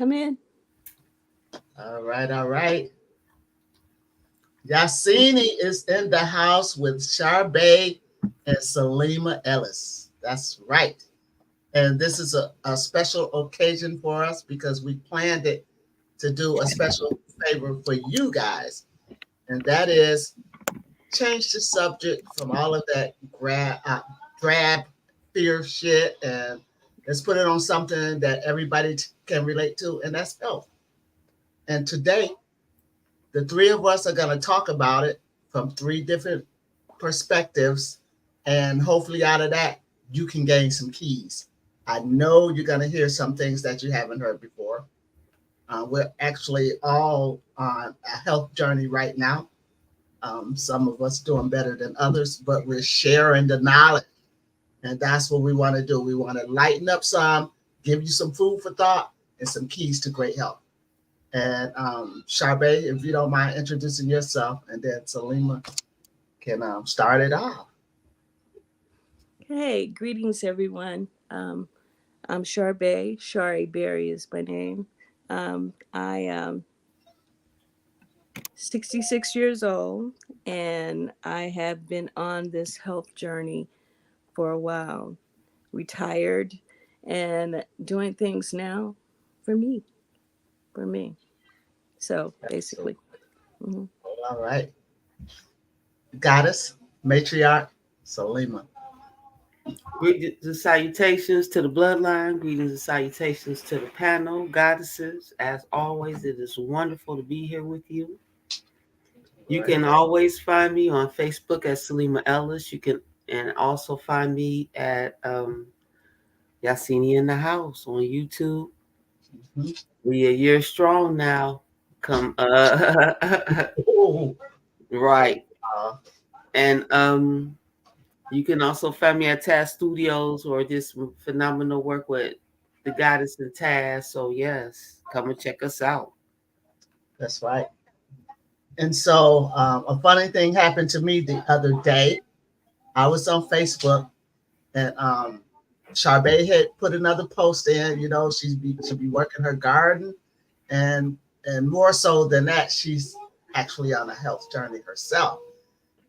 Come in. All right, all right. Yahsinni is in the house with Char Bey and Salima Ellis. That's right. And this is a special occasion for us because we planned it to do a special favor for you guys. And that is change the subject from all of that drab fear shit and let's put it on something that everybody can relate to, and that's health. And today, the three of us are going to talk about it from three different perspectives. And hopefully, out of that, you can gain some keys. I know you're going to hear some things that you haven't heard before. We're actually all on a health journey right now. Some of us doing better than others, but we're sharing the knowledge. And that's what we want to do. We want to lighten up some, give you some food for thought, and some keys to great health. And Charbet, if you don't mind introducing yourself, and then Salima can start it off. Hey, greetings, everyone. I'm Char Bey. Shari Berry is my name. I am 66 years old, and I have been on this health journey for a while. Retired and doing things now for me, for me. So So, basically, mhm. all right. Goddess, matriarch, Salima. Greetings and salutations to the bloodline. Greetings and salutations to the panel, goddesses. As always, it is wonderful to be here with you. All You right. can always find me on Facebook at Salima Ellis. You can and also find me at Yahsinni in the House on YouTube. Mhm. We a year strong now. Come Ooh. right. Uh, And you can also find me at Taz Studios or this phenomenal work with the goddess and Taz. So yes, come and check us out. that's right. And so a funny thing happened to me the other day. I was on Facebook and Charbet had put another post in. You know, she be working her garden, and more so than that, she's actually on a health journey herself.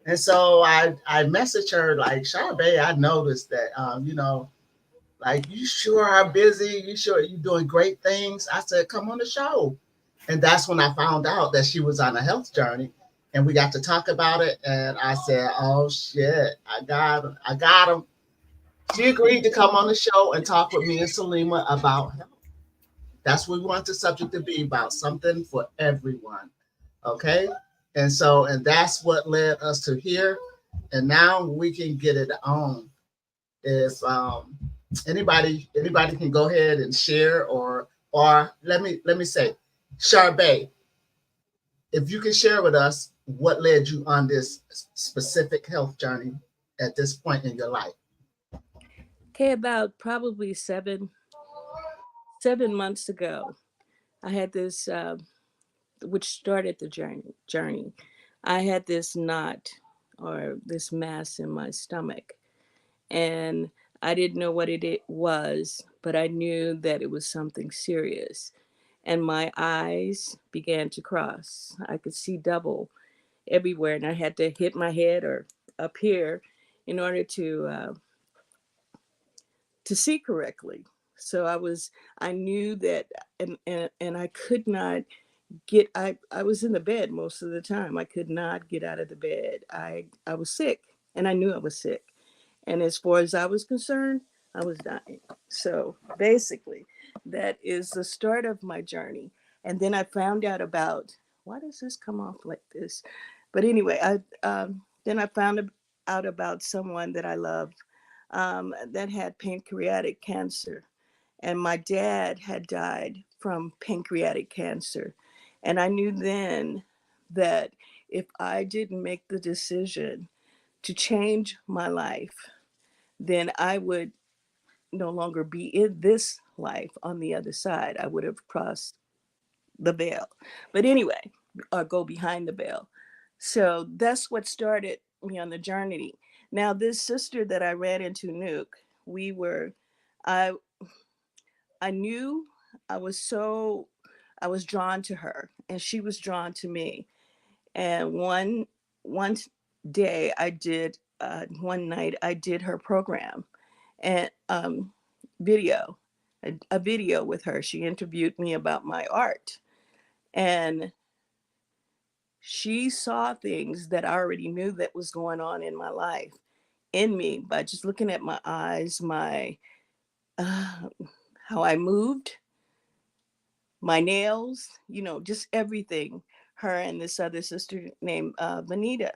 And so I messaged her like, Charbet, I noticed that like you sure are busy. You sure you doing great things. I said, come on the show. And that's when I found out that she was on a health journey. And we got to talk about it. And I said, oh shit, I got him. I got him. She agreed to come on the show and talk with me and Salima about health. That's what we want the subject to be about, something for everyone. Okay. And that's what led us to here. And now we can get it on. If anybody can go ahead and share or let me say, Charbet, if you can share with us what led you on this specific health journey at this point in your life. Okay, about probably 7 months ago, I had this, which started the journey. I had this knot or this mass in my stomach, and I didn't know what it was, but I knew that it was something serious. And my eyes began to cross. I could see double everywhere, and I had to hit my head or up here in order to see correctly. So I knew that, and I could not I was in the bed most of the time. I could not get out of the bed. I was sick, and I knew I was sick. And as far as I was concerned, I was dying. So basically, that is the start of my journey. And then I found out about why does this come off like this? But anyway, then I found out about someone that I love that had pancreatic cancer, and my dad had died from pancreatic cancer. And I knew then that if I didn't make the decision to change my life, then I would no longer be in this life on the other side. I would have crossed the veil. But anyway, or go behind the veil. So that's what started me on the journey. Now, this sister that I ran into, Nuke, we were, I I knew I was so, I was drawn to her and she was drawn to me. And one day I did, one night I did her program and video, a video with her. She interviewed me about my art. And she saw things that I already knew that was going on in my life, in me, by just looking at my eyes, my uh, how I moved, my nails, just everything. Her and this other sister named Vanita.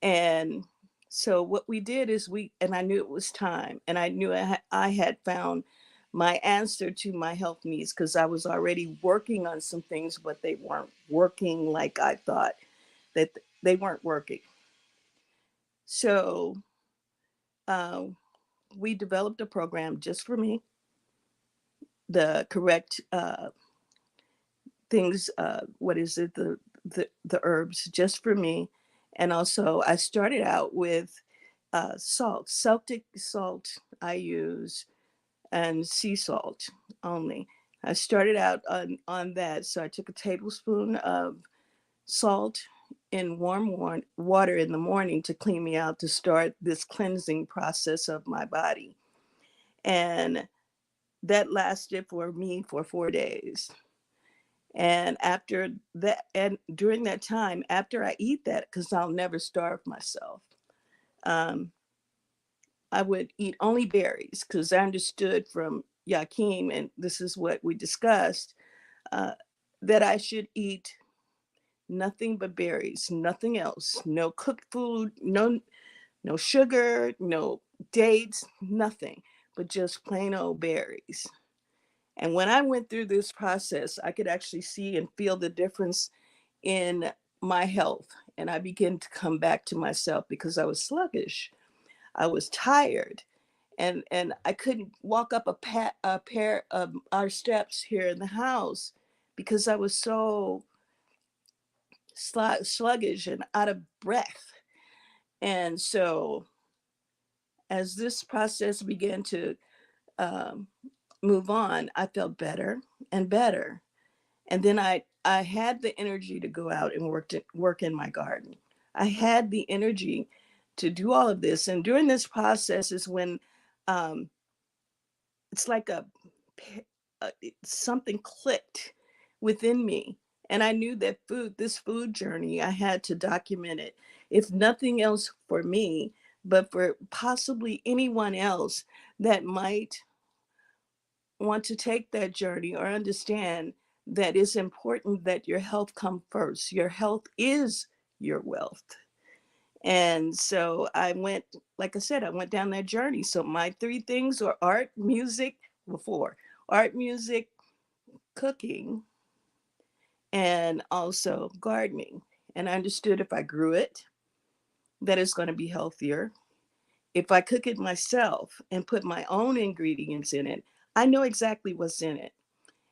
And so what we did is and I knew it was time, and I knew I had found my answer to my health needs because I was already working on some things, but they weren't working like I thought that they weren't working. So uh, we developed a program just for me, the correct things. What is it? The herbs just for me, and also I started out with salt, Celtic salt. I use and sea salt only. I started out on that, so I took a tablespoon of salt in warm water in the morning to clean me out to start this cleansing process of my body. And that lasted for me for 4 days. And after that, and during that time, after I eat that, because I'll never starve myself, um, I would eat only berries because I understood from Yakim, and this is what we discussed, uh, that I should eat nothing but berries, nothing else, no cooked food, no sugar, no dates, nothing, but just plain old berries. And when I went through this process, I could actually see and feel the difference in my health. And I began to come back to myself because I was sluggish. I was tired. And I couldn't walk up a pair of our steps here in the house because I was so sluggish and out of breath. And so as this process began to um, move on, I felt better and better. And then I had the energy to go out and work in my garden. I had the energy to do all of this. And during this process is when um, it's like something clicked within me. And I knew that this food journey, I had to document it. If nothing else for me, but for possibly anyone else that might want to take that journey or understand that it's important that your health come first. Your health is your wealth. And so I went, like I said, I went down that journey. So my three things are art, music, before art, music, cooking, and also gardening. And I understood if I grew it, that it's going to be healthier. If I cook it myself and put my own ingredients in it, I know exactly what's in it.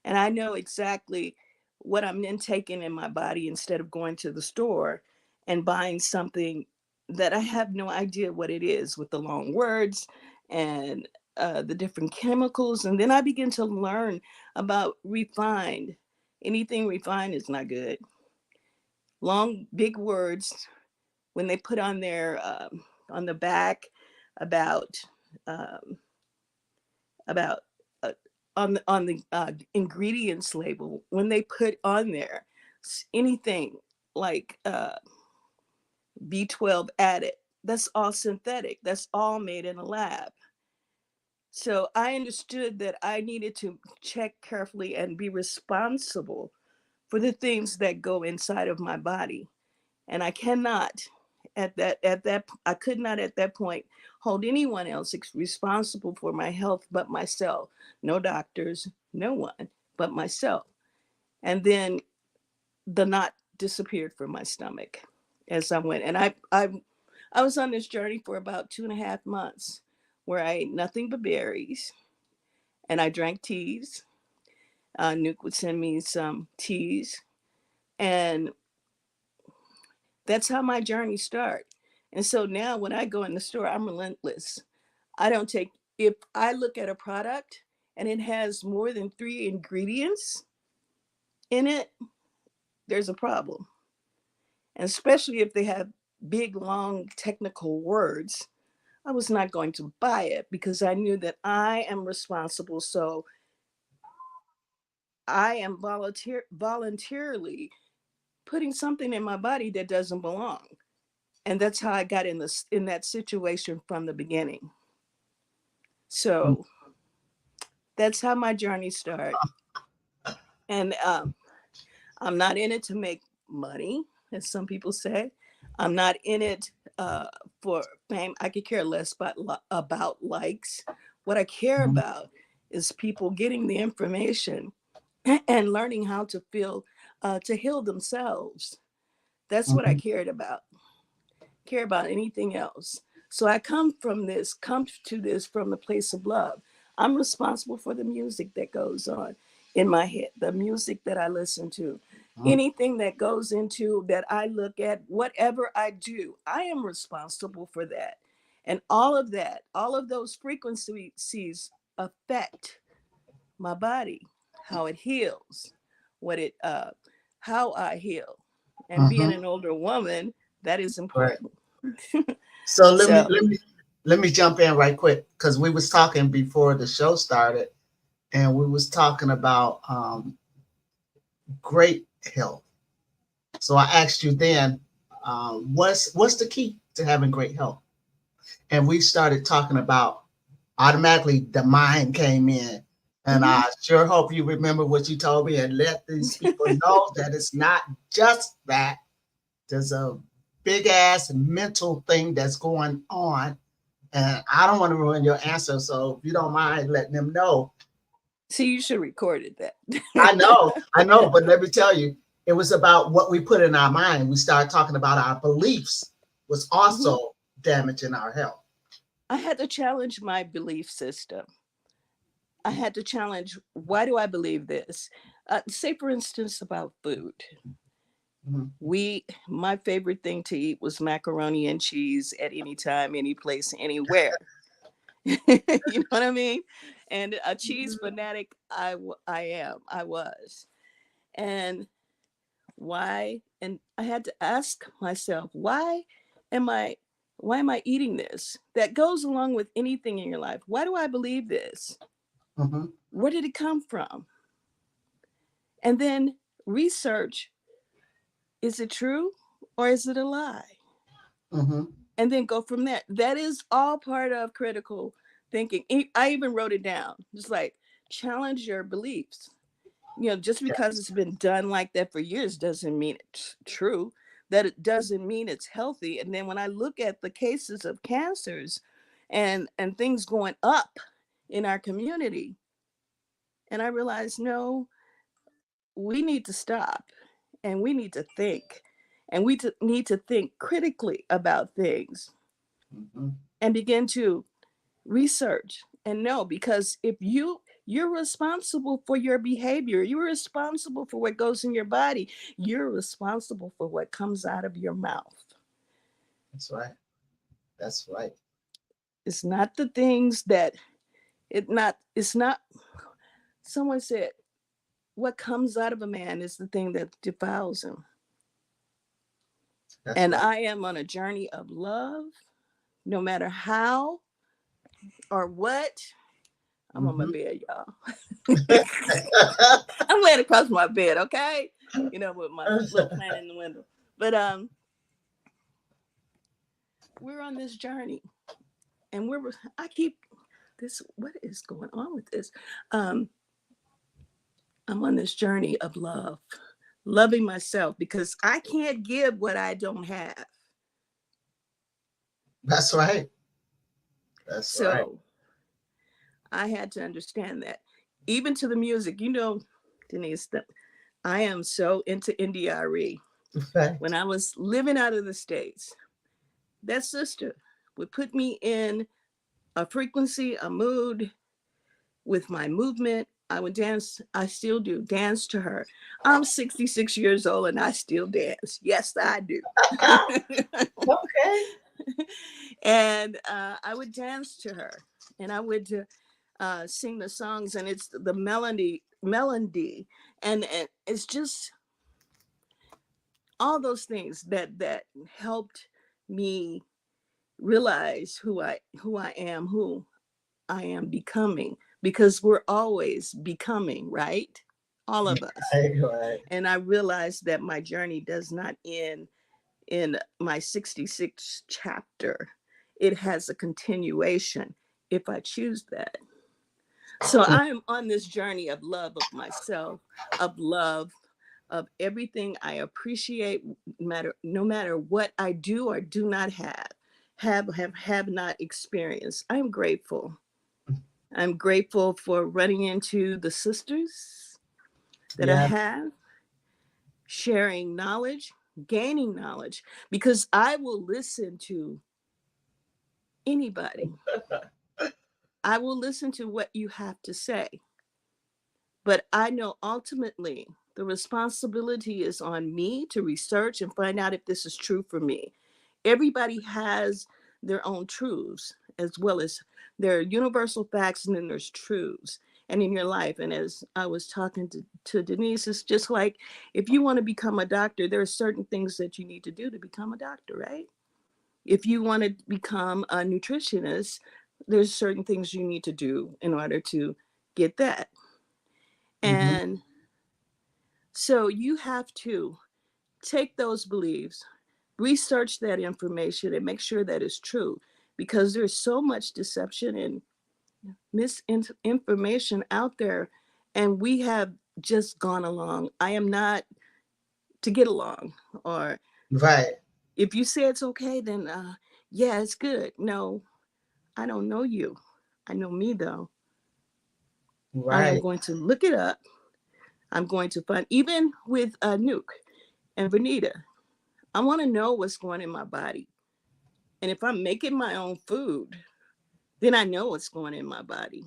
And I know exactly what I'm intaking in my body instead of going to the store and buying something that I have no idea what it is with the long words and the different chemicals. And then I begin to learn about refined. Anything refined is not good. Long, big words when they put on the back about um, about on the ingredients label, when they put on there anything like B12 added, that's all synthetic. That's all made in a lab. So I understood that I needed to check carefully and be responsible for the things that go inside of my body. And I cannot at that I could not at that point hold anyone else responsible for my health but myself. No doctors, no one but myself. And then the knot disappeared from my stomach as I went. And I was on this journey for about 2.5 months where I ate nothing but berries and I drank teas. Nuke would send me some teas, and that's how my journey started. And so now when I go in the store, I'm relentless. I don't take, if I look at a product and it has more than 3 ingredients in it, there's a problem. And especially if they have big, long technical words, I was not going to buy it because I knew that I am responsible. So I am voluntarily putting something in my body that doesn't belong. And that's how I got in that situation from the beginning. So that's how my journey started. And I'm not in it to make money, as some people say. I'm not in it for fame. I could care less about likes. What I care Mhm. about is people getting the information and learning how to feel to heal themselves. That's what I Mhm. cared about. Care about anything else. So I come to this from the place of love. I'm responsible for the music that goes on in my head, the music that I listen to, Mhm. anything that goes into that I look at, whatever I do, I am responsible for that. And all of that, all of those frequencies affect my body, how it heals, what it how I heal. And being Mhm. an older woman, that is Right. important. So So, let me jump in right quick because we was talking before the show started, and we was talking about great health. So I asked you then, what's the key to having great health? And we started talking about automatically the mind came in. And mhm. I sure hope you remember what you told me and let these people know that it's not just that. There's a big ass mental thing that's going on. And I don't want to ruin your answer. So if you don't mind letting them know. See, you should have recorded I know, that. but let me tell you, it was about what we put in our mind. We started talking about our beliefs was Mhm. also damaging our health. I had to challenge my belief system. I had to challenge, why do I believe this? Say, for instance, about food. Mhm. My favorite thing to eat was macaroni and cheese at any time, any place, anywhere. You know what I mean? And a cheese fanatic, I was. And why? And I had to ask myself, am I, why am I eating this? That goes along with anything in your life. Why do I believe this? Mhm. Where did it come from? And then research, is it true or is it a lie? Mhm. And then go from there. That is all part of critical thinking. I even wrote it down. Just like, challenge your beliefs. Just because it's been done like that for years doesn't mean it's true. That it doesn't mean it's healthy. And then when I look at the cases of cancers and things going up in our community, and I realize, no, we need to stop and we need to think, and need to think critically about things Mhm. and begin to research and know, because if you're responsible for your behavior, you're responsible for what goes in your body, you're responsible for what comes out of your mouth. That's right. That's right. It's not the things that it's not someone said, what comes out of a man is the thing that defiles him. That's And right. I am on a journey of love, no matter how or what. I'm on my Mhm. bed, y'all. I'm laying across my bed, okay? With my little plant in the window. But we're on this journey, and I keep this. What is going on with this? Um, I'm on this journey of love, loving myself, because I can't give what I don't have. That's right. That's right. So I had to understand that, even to the music. Denise, that I am so into NDRE. When Right. I was living out of the States, that sister would put me in a frequency, a mood with my movement. I would dance. I still do dance to her. I'm 66 years old and I still dance. Yes, I do. Okay. And I would dance to her, and I would sing the songs, and it's the melody, and it's just all those things that helped me realize who I am becoming, because we're always becoming, right? All of us. Right, right. And I realized that my journey does not end in my 66th chapter. It has a continuation if I choose that. So I am on this journey of love of myself, of love of everything I appreciate, no matter what I do or do not have not experienced. I'm grateful. I'm grateful for running into the sisters that I Yeah. have, sharing knowledge, gaining knowledge, because I will listen to anybody. I will listen to what you have to say. But I know ultimately the responsibility is on me to research and find out if this is true for me. Everybody has their own truths, as well as there are universal facts and then there's truths. And in your life, and as I was talking to Denise, it's just like if you want to become a doctor, there are certain things that you need to do to become a doctor, right? If you want to become a nutritionist, there's certain things you need to do in order to get that. Hmm. And so you have to take those beliefs, research that information, and make sure that it's true, because there's so much deception and misinformation out there, and we have just gone along. I am not to get along, or Right, if you say it's okay, then yeah, it's good. No, I don't know you. I know me though. I am right. going to look it up. I'm going to find, even with Nuke and Vernita, I want to know what's going in my body. And if I'm making my own food, then I know what's going in my body.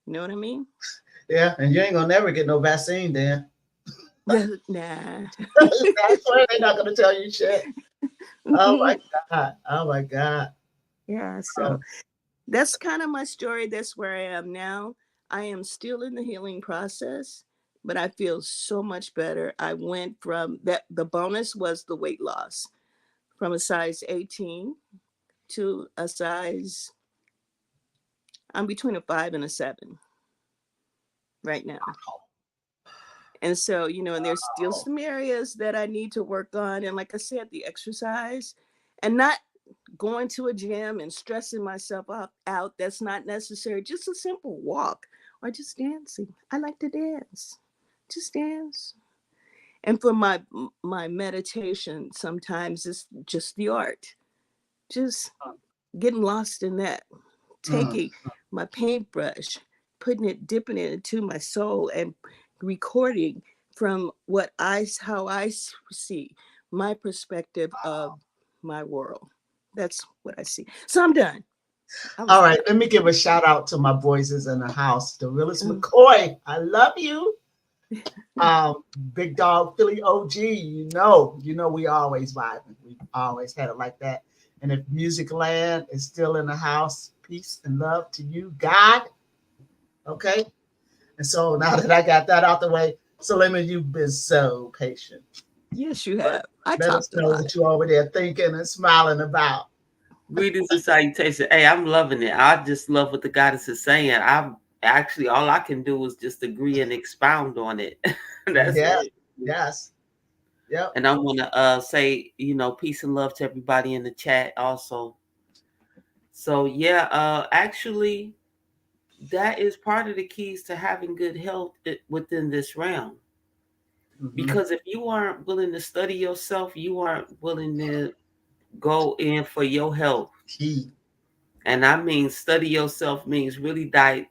You know what I mean? Yeah, and you ain't gonna never get no vaccine then. Yeah, nah. I swear they're not gonna tell you shit. Oh my God. Oh my God. Yeah, so Um, that's kind of my story. That's where I am now. I am still in the healing process, but I feel so much better. I went from that, the bonus was the weight loss from a size 18 to a size, I'm between a 5 and a 7 right now. And so, and there's still oh, some areas that I need to work on. And like I said, the exercise and not going to a gym and stressing myself out. That's not necessary. Just a simple walk or just dancing. I like to dance. Just dance. And for my meditation, sometimes it's just the art. Just getting lost in that, mm. taking my paintbrush, dipping it into my soul, and recording from how I see my perspective of my world. That's what I see. So I'm done. I was All right, done. let me give a shout out to my voices in the house. The realest Um, McCoy, I love you. Big dog Philly OG, you know we always vibing. We always had it like that. And if Music Land is still in the house, peace and love to you, God. Okay. And so now that I got that out the way, Salima, you've been so patient. yes, you But have. I let us talked a know lot. what you over there thinking and smiling about. Greetings and salutations. Hey, I'm loving it. I just love what the goddess is saying. I'm actually all I can do is just agree and expound on it. That's Yes, it. yes, yep. And I want to say, peace and love to everybody in the chat also. So yeah, actually, that is part of the keys to having good health within this realm. Mm-hmm. Because if you aren't willing to study yourself, you aren't willing to go in for your health. Key. And I mean, study yourself means really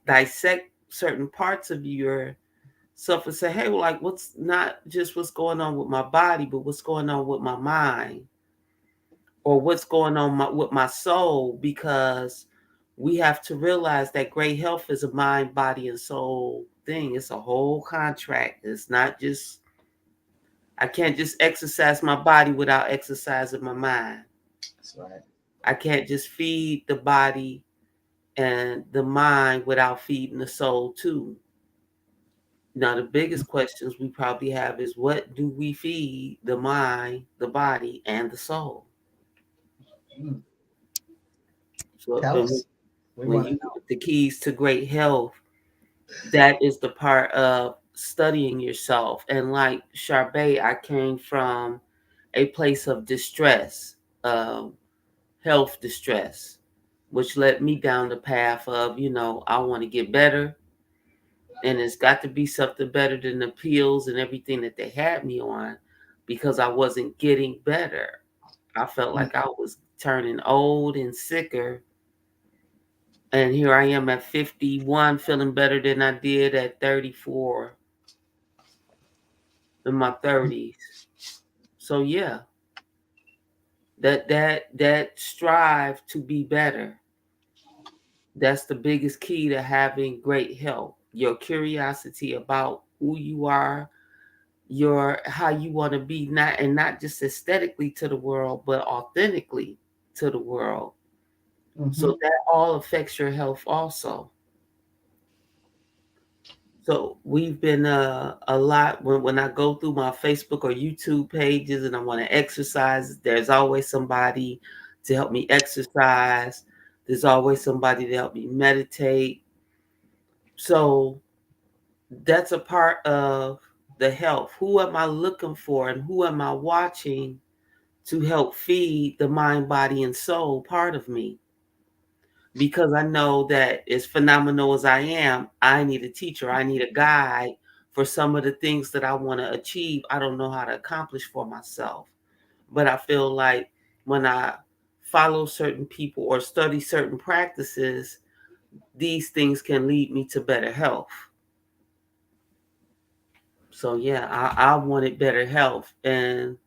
dissect certain parts of yourself and say, hey, well, like, what's not just what's going on with my body, but what's going on with my mind, or what's going on with my soul? Because we have to realize that great health is a mind, body, and soul thing. It's a whole contract. It's not just, I can't just exercise my body without exercising my mind. That's right. I can't just feed the body and the mind without feeding the soul too. Now, the biggest questions we probably have is, what do we feed the mind, the body, and the soul? Mm. So, Tell and us. We when want to you know. the keys to great health, that is the part of studying yourself. And like Charbet, I came from a place of distress, health distress, which led me down the path of, I want to get better. And it's got to be something better than the pills and everything that they had me on, because I wasn't getting better. I felt Mm. like I was turning old and sicker. And here I am at 51, feeling better than I did at 34 in my 30s. So yeah, that strive to be better. That's the biggest key to having great health. Your curiosity about who you are, your how you want to be, not just aesthetically to the world, but authentically to the world. Mm-hmm. So that all affects your health also. So we've been a lot when I go through my Facebook or YouTube pages and I want to exercise, there's always somebody to help me exercise. There's always somebody to help me meditate. So that's a part of the health. Who am I looking for and who am I watching to help feed the mind, body, and soul part of me? Because I know that as phenomenal as I am, I need a teacher, I need a guide for some of the things that I want to achieve. I don't know how to accomplish for myself. But I feel like when I follow certain people or study certain practices, these things can lead me to better health. So yeah, I wanted better health. And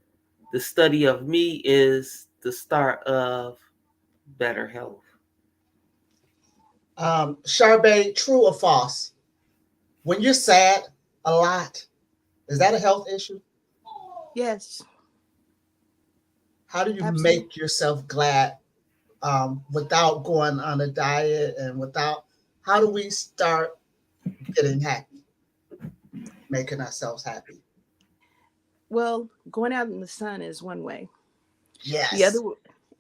the study of me is the start of better health. Charbet, true or false? When you're sad a lot, is that a health issue? Yes, How do you absolutely. make yourself glad without going on a diet and without? How do we start getting happy, making ourselves happy? Well, going out in the sun is one way. The other Yes.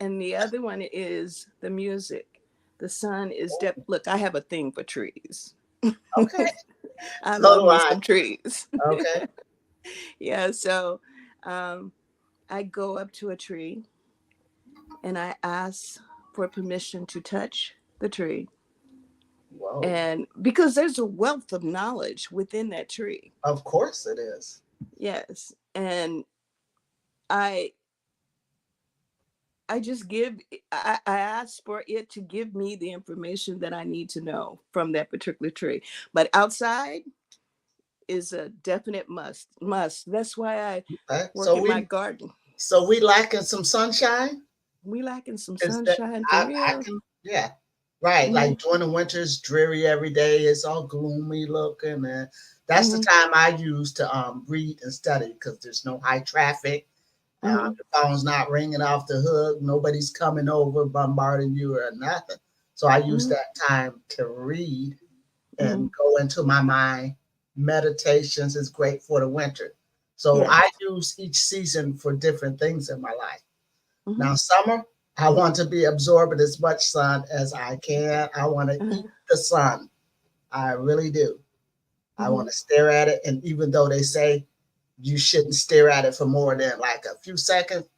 and the other one is the music. The sun is look, I have a thing for trees. Okay. I So love do me I. some trees. Okay. Yeah, so um, I go up to a tree and I ask for permission to touch the tree. Whoa. And because there's a wealth of knowledge within that tree. Of course it is. Yes. And I I just give I ask for it to give me the information that I need to know from that particular tree. But outside is a definite must. That's why I Okay. work in my garden. So we lacking some sunshine. We lacking some Is that sunshine for I real. can, yeah. Right. Hmm. Like during the winter, it's dreary every day. It's all gloomy looking, and that's the Hmm. time I use to read and study because there's no high traffic. Hmm. The phone's not ringing off the hook. Nobody's coming over bombarding you or nothing. So I use Hmm. that time to read Hmm. and go into my mind. Meditations is great for the winter. So I Yes. use each season for different things in my life. Hmm. Now, summer, I want to be absorbing as much sun as I can. I want to eat Uh-huh. the sun. I really do. I Hmm. want to stare at it. And even though they say you shouldn't stare at it for more than like a few seconds,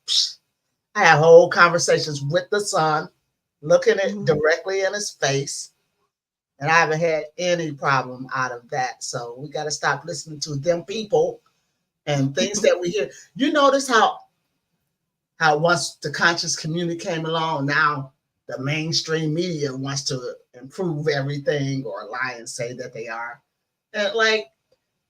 I have whole conversations with the sun, looking it Hmm. directly in his face. And I haven't had any problem out of that. So we got to stop listening to them people and things that we hear. You notice how once the conscious community came along, now the mainstream media wants to improve everything or lie and say that they are. And like,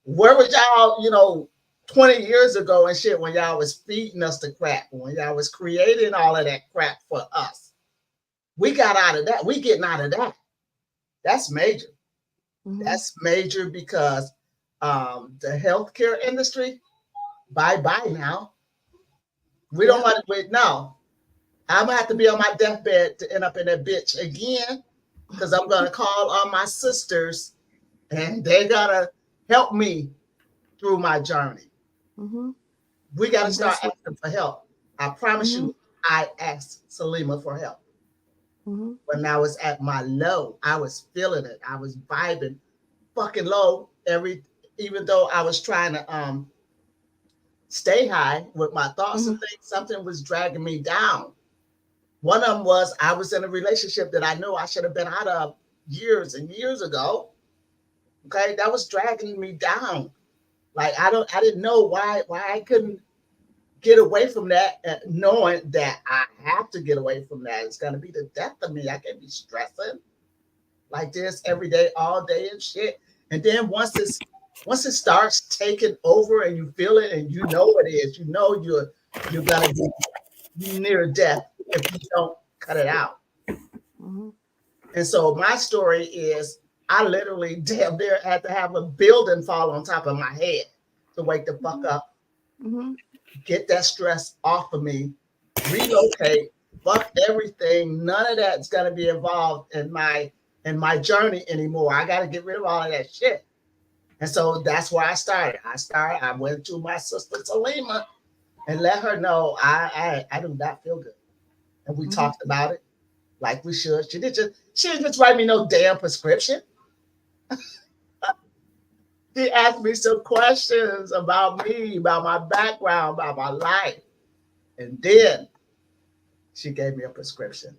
where was y'all, 20 years ago and shit when y'all was feeding us the crap, when y'all was creating all of that crap for us? We got out of that. We getting out of that. That's major. Hmm. That's major because the healthcare industry, bye bye now. We don't Yep. want to wait now. I'm gonna have to be on my deathbed to end up in that bitch again. because I'm going to call on my sisters and they got to help me through my journey. Mm-hmm. We got to And start that's what. asking for help. I promise Mm-hmm. you, I asked Salima for help. Mm-hmm. When I was at my low, I was feeling it. I was vibing fucking low even though I was trying to stay high with my thoughts and Mm-hmm. things, something was dragging me down. One of them was I was in a relationship that I knew I should have been out of years and years ago. Okay, that was dragging me down. Like I didn't know why I couldn't get away from that, knowing that I have to get away from that. It's gonna be the death of me. I can't be stressing like this every day, all day and shit. And then once it starts taking over and you feel it and you know it is, you know you're gonna be near death if you don't cut it out. Mm-hmm. And so my story is I literally damn near had to have a building fall on top of my head to wake the fuck up, Mm-hmm. get that stress off of me, relocate, fuck everything. None of that's gonna be involved in my journey anymore. I gotta get rid of all of that shit. And so that's where I started. I went to my sister Salima and let her know I do not feel good. And we Mm-hmm. talked about it like we should. She didn't just write me no damn prescription. She asked me some questions about me, about my background, about my life. And then she gave me a prescription.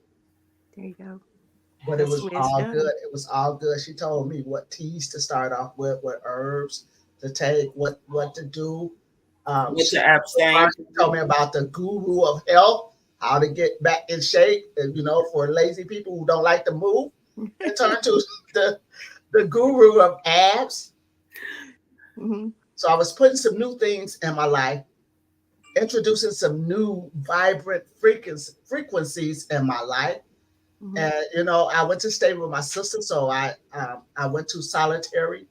There you go. But it That's was the way it's all done. good. It was all good. She told me what teas to start off with, what herbs to take, what to do. What to abstain She told from. me about the guru of health, how to get back in shape, and, for lazy people who don't like to move, and turn to the the guru of abs. Mm-hmm. So I was putting some new things in my life, introducing some new vibrant frequencies in my life. Mm-hmm. And I went to stay with my sister, so I went to solitary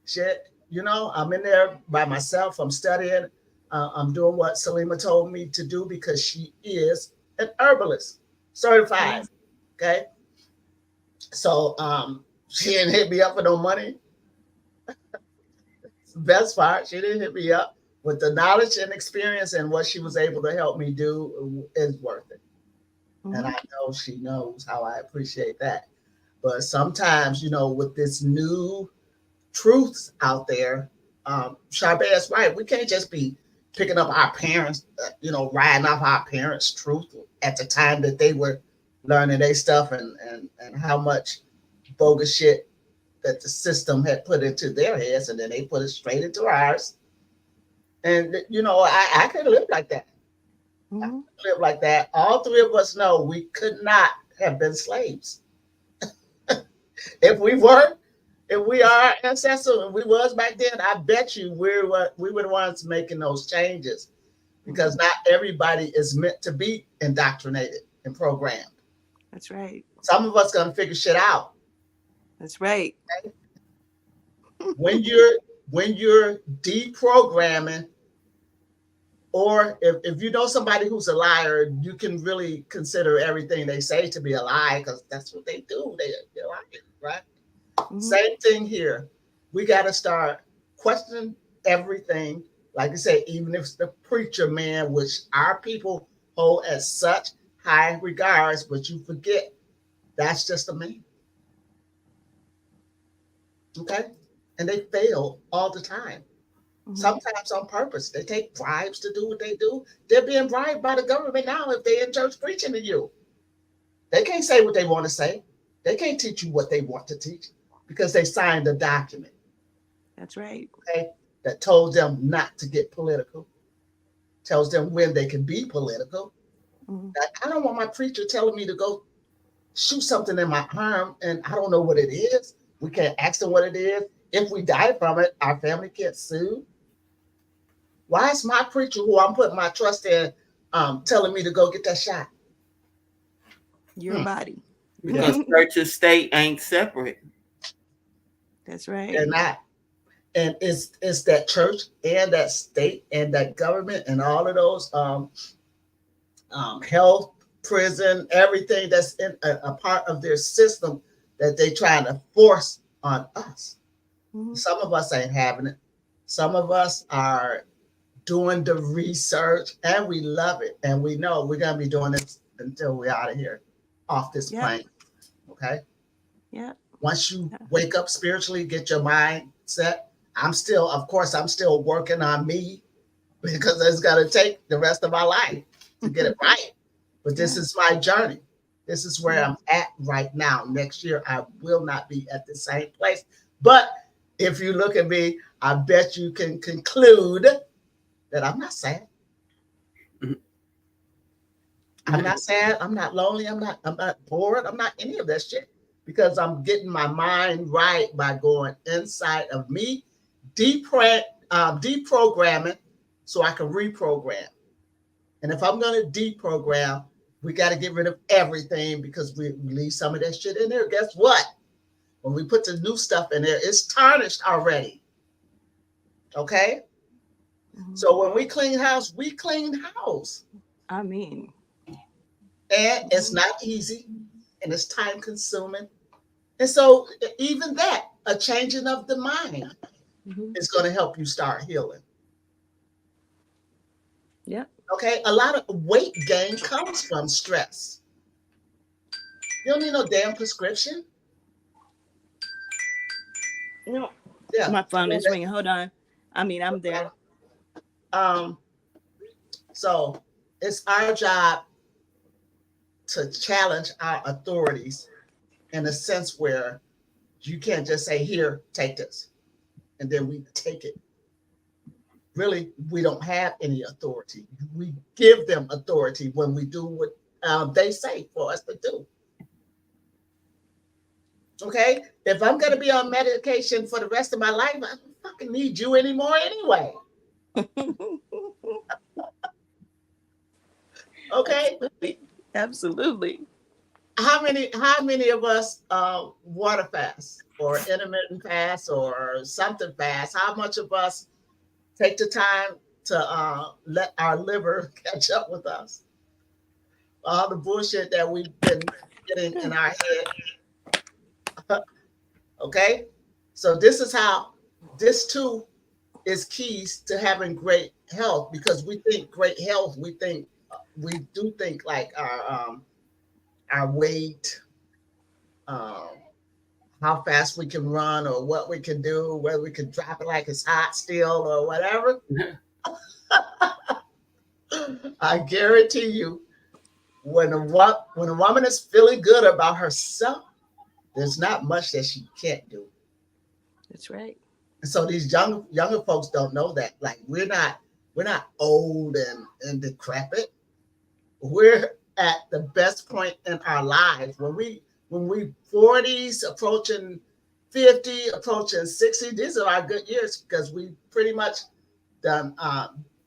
shit. I'm in there by myself. I'm studying. I'm doing what Salima told me to do because she is an herbalist, certified. Yeah. Okay, so she didn't hit me up for no money. Best part, she didn't hit me up with the knowledge and experience, and what she was able to help me do is worth it. And Mm-hmm. I know she knows how I appreciate that. But sometimes, with this new truths out there, Charbet is right. We can't just be picking up our parents, riding off our parents' truth at the time that they were learning their stuff, and how much bogus shit that the system had put into their heads, and then they put it straight into ours. And I could live like that. I Mm-hmm. could live like that. All three of us know we could not have been slaves. If we were, if we are ancestors and we was back then, I bet you we were the ones making those changes, because Mm-hmm. not everybody is meant to be indoctrinated and programmed. That's right. Some of us gonna figure shit out. That's right. When you're deprogramming, or if you know somebody who's a liar, you can really consider everything they say to be a lie, because that's what they do. They're lying, right? Mm-hmm. Same thing here. We got to start questioning everything. Like I said, even if it's the preacher man, which our people hold as such high regards, but you forget that's just a man. Okay? And they fail all the time. Mm-hmm. Sometimes on purpose. They take bribes to do what they do. They're being bribed by the government now if they're in church preaching to you. They can't say what they want to say. They can't teach you what they want to teach because they signed a document. That's right. Okay, that told them not to get political, tells them when they can be political. Mm-hmm. I don't want my preacher telling me to go shoot something in my arm and I don't know what it is. We can't ask them what it is. If we die from it, our family can't sue. Why is my preacher, who I'm putting my trust in, telling me to go get that shot? Your Hmm. body. Because church and state ain't separate. That's They're right. not. And it's that church and that state and that government and all of those health prison, everything that's in a part of their system that they trying to force on us. Mhm. Some of us ain't having it. Some of us are doing the research and we love it. And we know we're going to be doing this until we're out of here, off this Yep. plane. Okay. Yep. Once you Yeah. wake up spiritually, get your mind set. Of course, I'm still working on me because it's going to take the rest of my life to get it right. But this Yeah. is my journey. This is where Yeah. I'm at right now. Next year, I will not be at the same place. But if you look at me, I bet you can conclude that I'm not sad. I'm not sad. I'm not lonely. I'm not bored. I'm not any of that shit because I'm getting my mind right by going inside of me, deprogramming so I can reprogram. And if I'm going to deprogram, we got to get rid of everything because we leave some of that shit in there. Guess what? When we put the new stuff in there, it's tarnished already. Okay? Mhm. So when we clean house, we clean house. I mean, And it's mhm. not easy and it's time consuming. And so even that, a changing of the mind Mhm. is going to help you start healing. Yep. Okay? A lot of weight gain comes from stress. You don't need no damn prescription. No, Yeah. my phone Yeah, is ringing. Hold on. I mean, I'm there. Um, so it's our job to challenge our authorities in a sense where you can't just say, here, take this, and then we take it. Really, we don't have any authority. We give them authority when we do what they say for us to do. Okay? If I'm going to be on medication for the rest of my life, I don't fucking need you anymore anyway. Okay? Absolutely. Absolutely. How many of us water fast or intermittent fast or something fast? How much of us take the time to let our liver catch up with us? All the bullshit that we've been getting in our head. Okay, so this is how this too is keys to having great health because we think great health. We do think like our weight. Um, how fast we can run or what we can do, whether we can drop it like it's hot still or whatever. I guarantee you, when a woman is feeling good about herself, there's not much that she can't do. That's right. And so these younger folks don't know that. Like we're not old and decrepit. We're at the best point in our lives when we 40s approaching 50 approaching 60. These are our good years because we pretty much done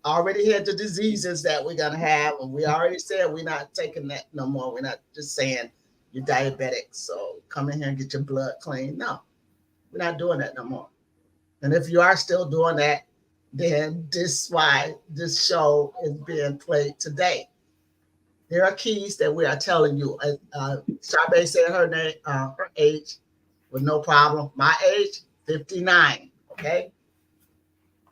already had the diseases that we're gonna have, and we already said we're not taking that no more. We're not just saying you're diabetic, so come in here and get your blood clean. No, we're not doing that no more. And if you are still doing that, then this is why this show is being played today. There are keys that we are telling you. Charbe said her name, her age with no problem. My age, 59. Okay,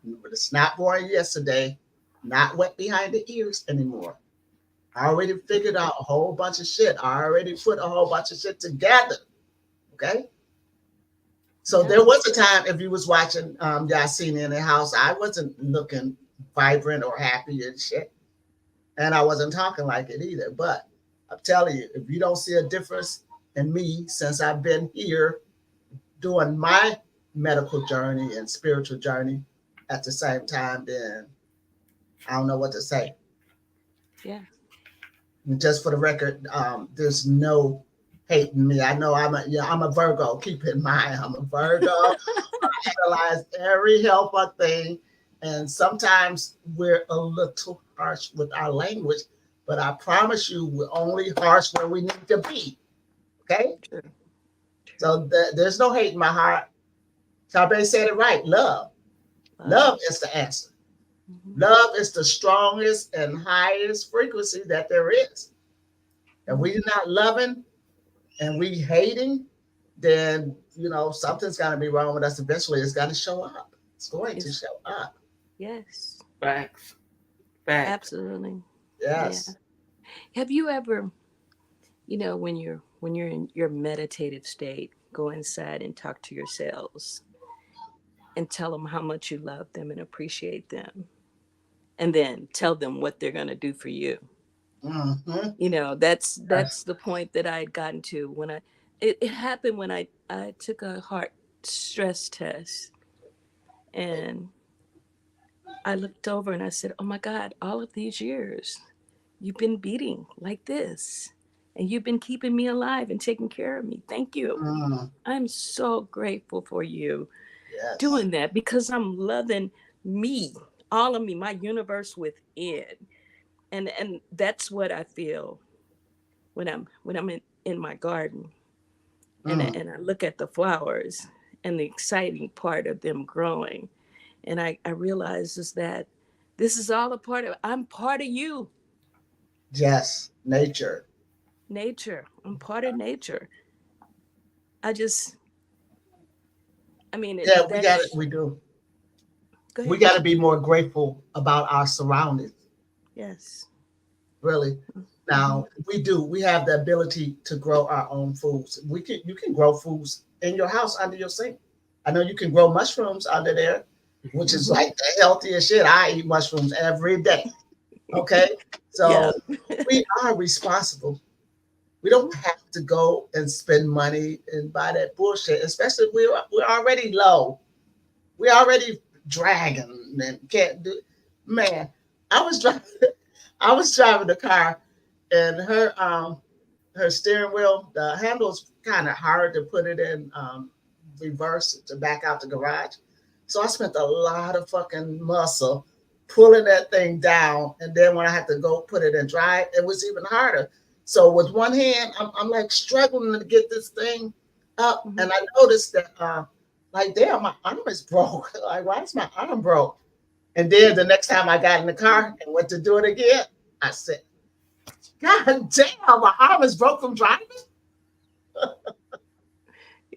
but it's not born yesterday, not wet behind the ears anymore. I already figured out a whole bunch of shit. I already put a whole bunch of shit together. Okay. So Yeah. there was a time if you was watching Yahsinni in the house, I wasn't looking vibrant or happy and shit. And I wasn't talking like it either. But I'm telling you, if you don't see a difference in me since I've been here doing my medical journey and spiritual journey at the same time, then I don't know what to say. Yeah. And just for the record, there's no hate in me. I know I'm a Virgo. Keep in mind, I'm a Virgo. I analyze every helper thing, and sometimes we're a little harsh with our language, but I promise you, we're only harsh where we need to be. Okay, True. so there's no hate in my heart. Chabé said it right. Love, Love. love is the answer. Mhm. Love is the strongest and highest frequency that there is. If we're not loving and we hating, then something's got to be wrong with us. Eventually, it's got to show up. It's going to It's show up. yes, Facts. Facts. absolutely. Yeah. Yes. Have you ever, when you're in your meditative state, go inside and talk to yourselves and tell them how much you love them and appreciate them, and then tell them what they're going to do for you. Mm-hmm. That's the point that I had gotten to when it happened when I took a heart stress test, and I looked over and I said, "Oh my God, all of these years you've been beating like this, and you've been keeping me alive and taking care of me. Thank you. Mm. I'm so grateful for you Yes. doing that because I'm loving me, all of me, my universe within." And that's what I feel when I'm in my garden, Mm. and I look at the flowers and the exciting part of them growing. And I realize is that this is all a part of I'm part of you, Yes. Nature. nature. I'm part of nature. I just I mean Yeah, we got it. that's We do. go We ahead. got to be more grateful about our surroundings. Yes. Really. Mm-hmm. Now we do. We have the ability to grow our own foods. You can grow foods in your house under your sink. I know you can grow mushrooms under there, which is Mm-hmm. like the healthiest shit. I eat mushrooms every day. Okay. Yeah. So we are responsible. We don't have to go and spend money and buy that bullshit, especially if we're already low. We're already dragging and can't do. Man, I was driving. I was driving the car, and her steering wheel, the handle's kind of hard to put it in reverse to back out the garage. So I spent a lot of fucking muscle pulling that thing down. And then when I had to go put it in drive, it was even harder. So with one hand, I'm like struggling to get this thing up. Mm-hmm. And I noticed that, like, damn, my arm is broke. Like, why is my arm broke? And then the next time I got in the car and went to do it again, I said, God damn, my arm is broke from driving.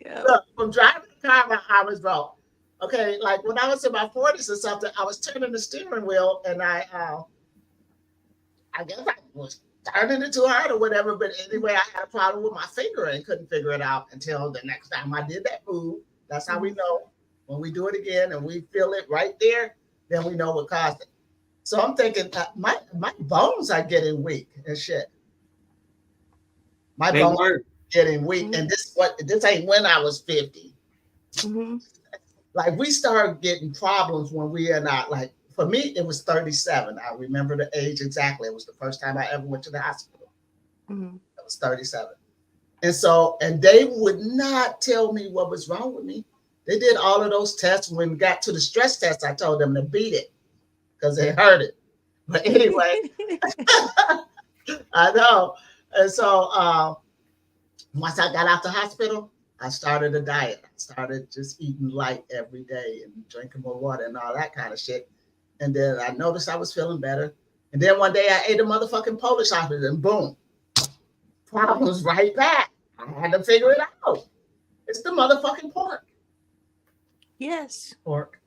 Yeah. Look, from driving the car, my arm is broke. Okay, like when I was in my 40s or something, I was turning the steering wheel, and I guess I was turning it too hard or whatever. But anyway, I had a problem with my finger and couldn't figure it out until the next time I did that move. That's how we Mm-hmm. know when we do it again and we feel it right there, then we know what caused it. So I'm thinking my bones are getting weak and shit. My They bones work. getting weak, Mm-hmm. and this ain't when I was 50. Mm-hmm. Like we start getting problems when we are not like. For me, it was 37. I remember the age exactly. It was the first time I ever went to the hospital. Mm-hmm. I was 37. And they would not tell me what was wrong with me. They did all of those tests. When we got to the stress test, I told them to beat it because they heard it. But anyway, I know. And so once I got out the hospital, I started a diet. I started just eating light every day and drinking more water and all that kind of shit. And then I noticed I was feeling better. And then one day I ate a motherfucking Polish sausage and boom, problems right back. I had to figure it out. It's the motherfucking pork. Yes. Pork.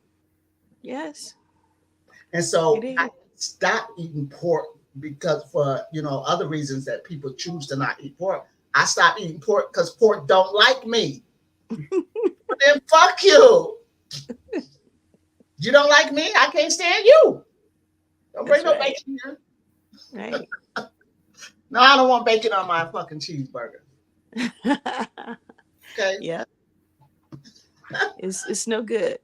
Yes. And It so I is. stopped eating pork because for other reasons that people choose to not eat pork. I stopped eating pork because pork don't like me. But then fuck you. You don't like me, I can't stand you. Don't bring That's no right. bacon here. Right. No, I don't want bacon on my fucking cheeseburger. Okay. Yeah. It's no good.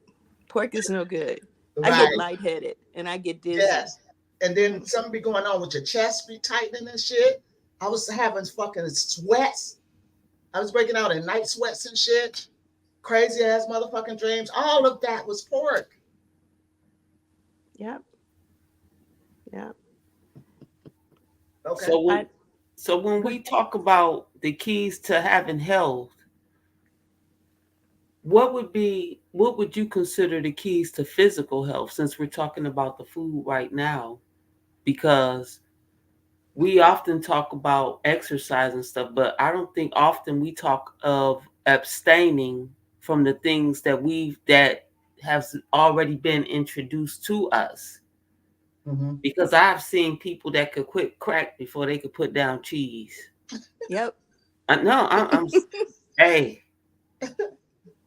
Pork is no good. I get Right. lightheaded and I get dizzy. Yes. And then something be going on with your chest be tightening and shit. I was having fucking sweats. I was breaking out in night sweats and shit. Crazy ass motherfucking dreams. All of that was pork. Yep. Yeah. Okay. So when I so when go we ahead. talk about the keys to having health, what would you consider the keys to physical health since we're talking about the food right now? Because we often talk about exercise and stuff, but I don't think often we talk of abstaining from the things that have already been introduced to us. Mm-hmm. Because I've seen people that could quit crack before they could put down cheese. Yep. No, I'm hey,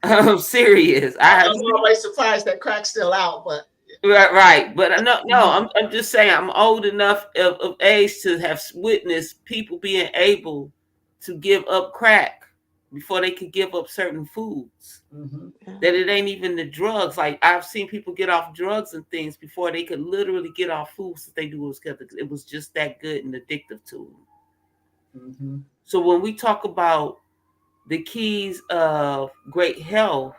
I'm serious. I have I'm always surprised that crack's still out, but right, but no, Mhm. I'm just saying I'm old enough of age to have witnessed people being able to give up crack before they could give up certain foods. Mhm. Yeah. That it ain't even the drugs. Like I've seen people get off drugs and things before they could literally get off foods that they do was because it was just that good and addictive to them. Mhm. So when we talk about the keys of great health,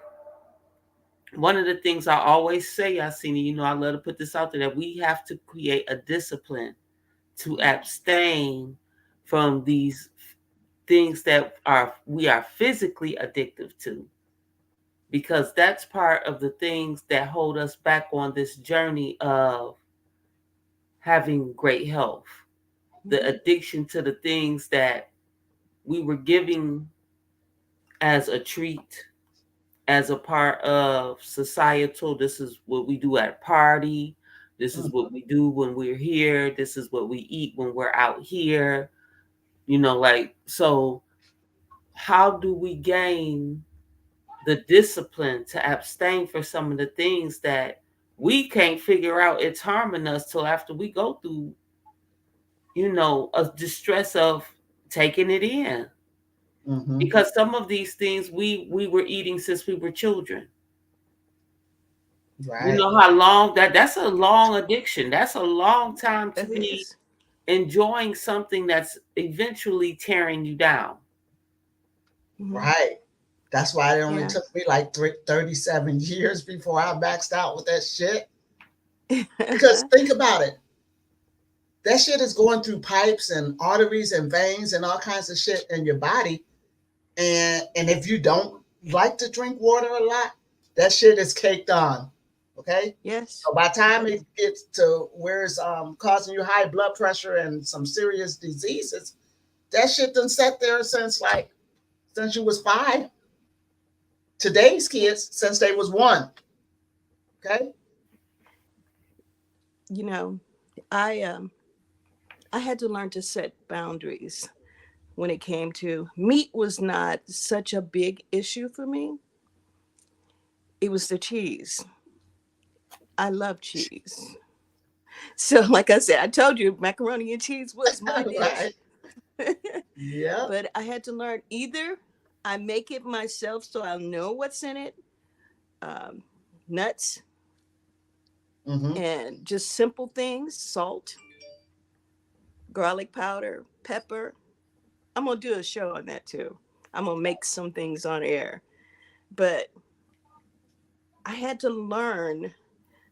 one of the things I always say, Yahsinni, I love to put this out there, that we have to create a discipline to abstain from these things that we are physically addictive to, because that's part of the things that hold us back on this journey of having great health. The Mhm. addiction to the things that we were giving as a treat, as a part of societal. This is what we do at a party. This is what Mhm. we do when we're here. This is what we eat when we're out here. Like, so how do we gain the discipline to abstain for some of the things that we can't figure out it's harming us till after we go through, a distress of taking it in? Mhm. Because some of these things we were eating since we were children. You Right. know how long that's a long addiction. That's a long time to That be is. enjoying something that's eventually tearing you down. Mhm. Right. That's why it only Yeah. took me like 37 years before I maxed out with that shit. Because think about it. That shit is going through pipes and arteries and veins and all kinds of shit in your body. And if you don't like to drink water a lot, that shit is caked on. Okay? Yes. So by the time Yes. it gets to where it's causing you high blood pressure and some serious diseases, that shit done sat there since you was 5. Today's Yeah. kids since they was 1. Okay. You know, I I had to learn to set boundaries when it came to meat was not such a big issue for me. It was the cheese. I love cheese. So like I said, I told you macaroni and cheese was my Right. dish. Yep. But I had to learn either I make it myself so I'll know what's in it, um, nuts Mm-hmm. and just simple things, salt, garlic powder, pepper. I'm gonna do a show on that too. I'm gonna make some things on air. But I had to learn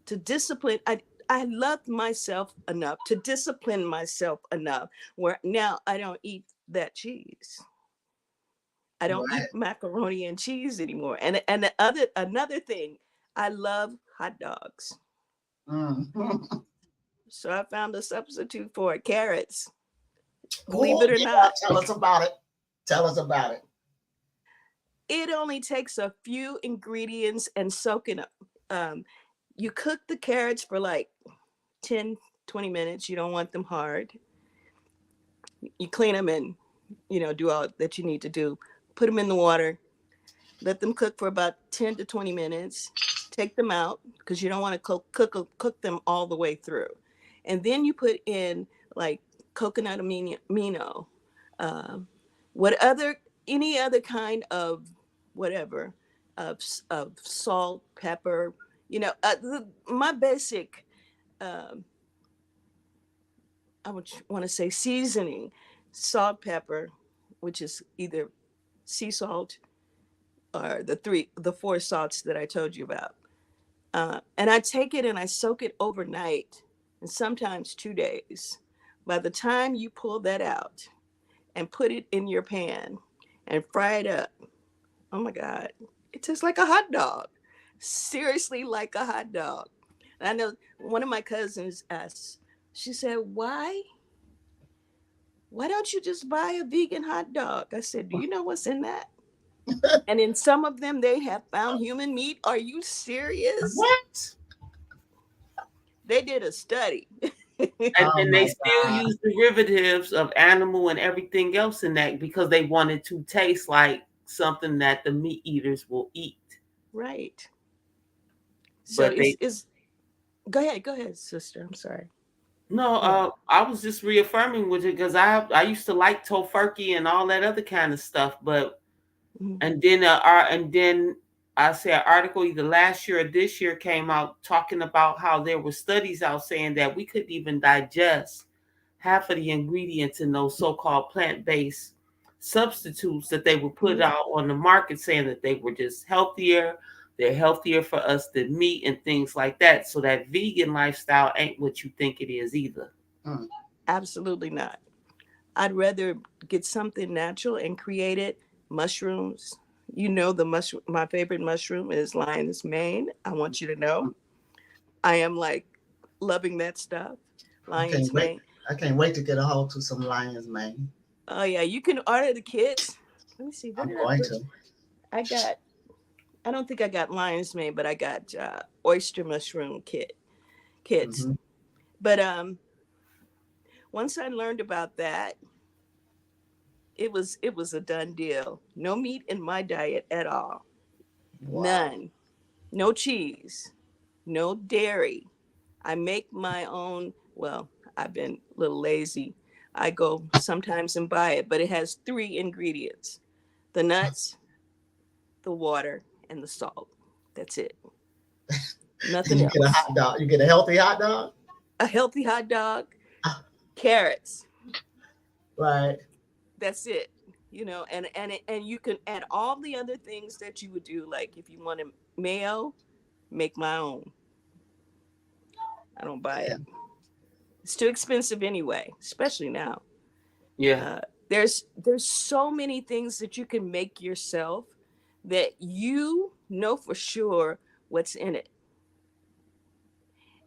to discipline. I loved myself enough to discipline myself enough where now I don't eat that cheese. I don't eat Right. macaroni and cheese anymore. And the other another thing, I love hot dogs. Mm-hmm. So I found a substitute for it, carrots. Believe Oh it or yeah. not, Tell us about it. Tell us about it. it only takes a few ingredients and soaking up. You cook the carrots for like 10, 20 minutes. You don't want them hard. You clean them and, do all that you need to do. Put them in the water. Let them cook for about 10 to 20 minutes. Take them out because you don't want to cook them all the way through. And then you put in like coconut amino, uh, what other any other kind of whatever of salt, pepper. My basic, um, I would want to say seasoning, salt, pepper, which is either sea salt or the four salts that I told you about. And I take it and I soak it overnight, and sometimes 2 days. By the time you pull that out and put it in your pan and fry it up, oh my God, it tastes like a hot dog. Seriously, like a hot dog. And I know one of my cousins asked, she said, why? why don't you just buy a vegan hot dog? I said, do you know what's in that? And in some of them, they have found human meat. Are you serious? What? They did a study. And Oh then they my still God. use derivatives of animal and everything else in that because they want it to taste like something that the meat eaters will eat. Right. So But they is go ahead, sister. I'm sorry. no, Yeah. I was just reaffirming with it because I used to like tofurkey and all that other kind of stuff, but Mhm. and then I say an article either last year or this year came out talking about how there were studies out saying that we couldn't even digest half of the ingredients in those so-called plant-based substitutes that they would put Mhm. out on the market, saying that they were just healthier. They're healthier for us than meat and things like that. So that vegan lifestyle ain't what you think it is either. Mm. Absolutely not. I'd rather get something natural and create it. Mushrooms. You know the mushroom. My favorite mushroom is lion's mane. I want you to know. I am like loving that stuff. I can't Lion's wait. mane. I can't wait to get a hold to some lions, man. Oh yeah, you can order the kits. Let me see. What I'm did I going put? to. I got. I don't think I got lion's mane, but I got oyster mushroom kits. Hmm. But once I learned about that, it was a done deal. No meat in my diet at all. Wow. None. No cheese. No dairy. I make my own. Well, I've been a little lazy. I go sometimes and buy it, but it has three ingredients: the nuts, the water, and the salt. That's it. And Nothing you get a else. hot dog. You get a healthy hot dog. A healthy hot dog, Ah, carrots. right. That's it. And you can add all the other things that you would do, like if you want a mayo, make my own. I don't buy Yeah. it. It's too expensive anyway, especially now. Yeah. Uh, there's so many things that you can make yourself that you know for sure what's in it.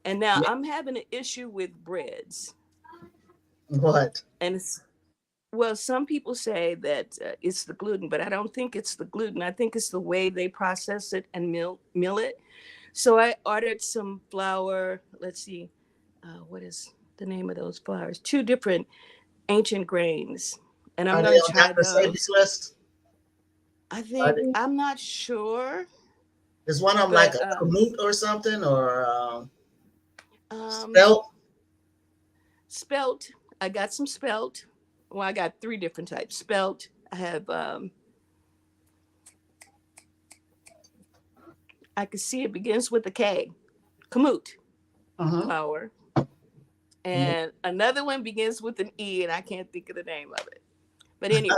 And now Yeah. I'm having an issue with breads, What? and well, some people say that it's the gluten, but I don't think it's the gluten. I think it's the way they process it and mill it. So I ordered some flour. Let's see, what is the name of those flours? Two different ancient grains, and I'm Are they gonna on try Dr. Sebi's those. list? I Are think they? I'm not sure, Is one of them like but a kamut or something or um, spelt? spelt. I got some spelt. Well, I got three different types. Spelt. I have. I can see it begins with a K. Kamut Uh-huh. flour, Kamut. and another one begins with an E, and I can't think of the name of it. But anyway,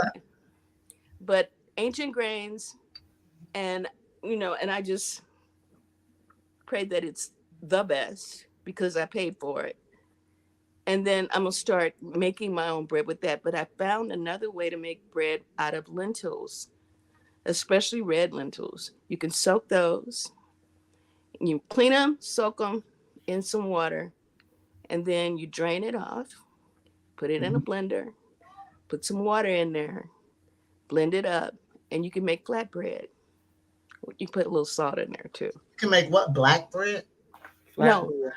but ancient grains, and and I just pray that it's the best because I paid for it. And then I'm gonna start making my own bread with that. But I found another way to make bread out of lentils, especially red lentils. You can soak those, you clean them, soak them in some water, and then you drain it off, put it in a Mhm. blender, put some water in there, blend it up, and you can make flatbread. You put a little salt in there too. You can make what? Black bread? No, Flatbread.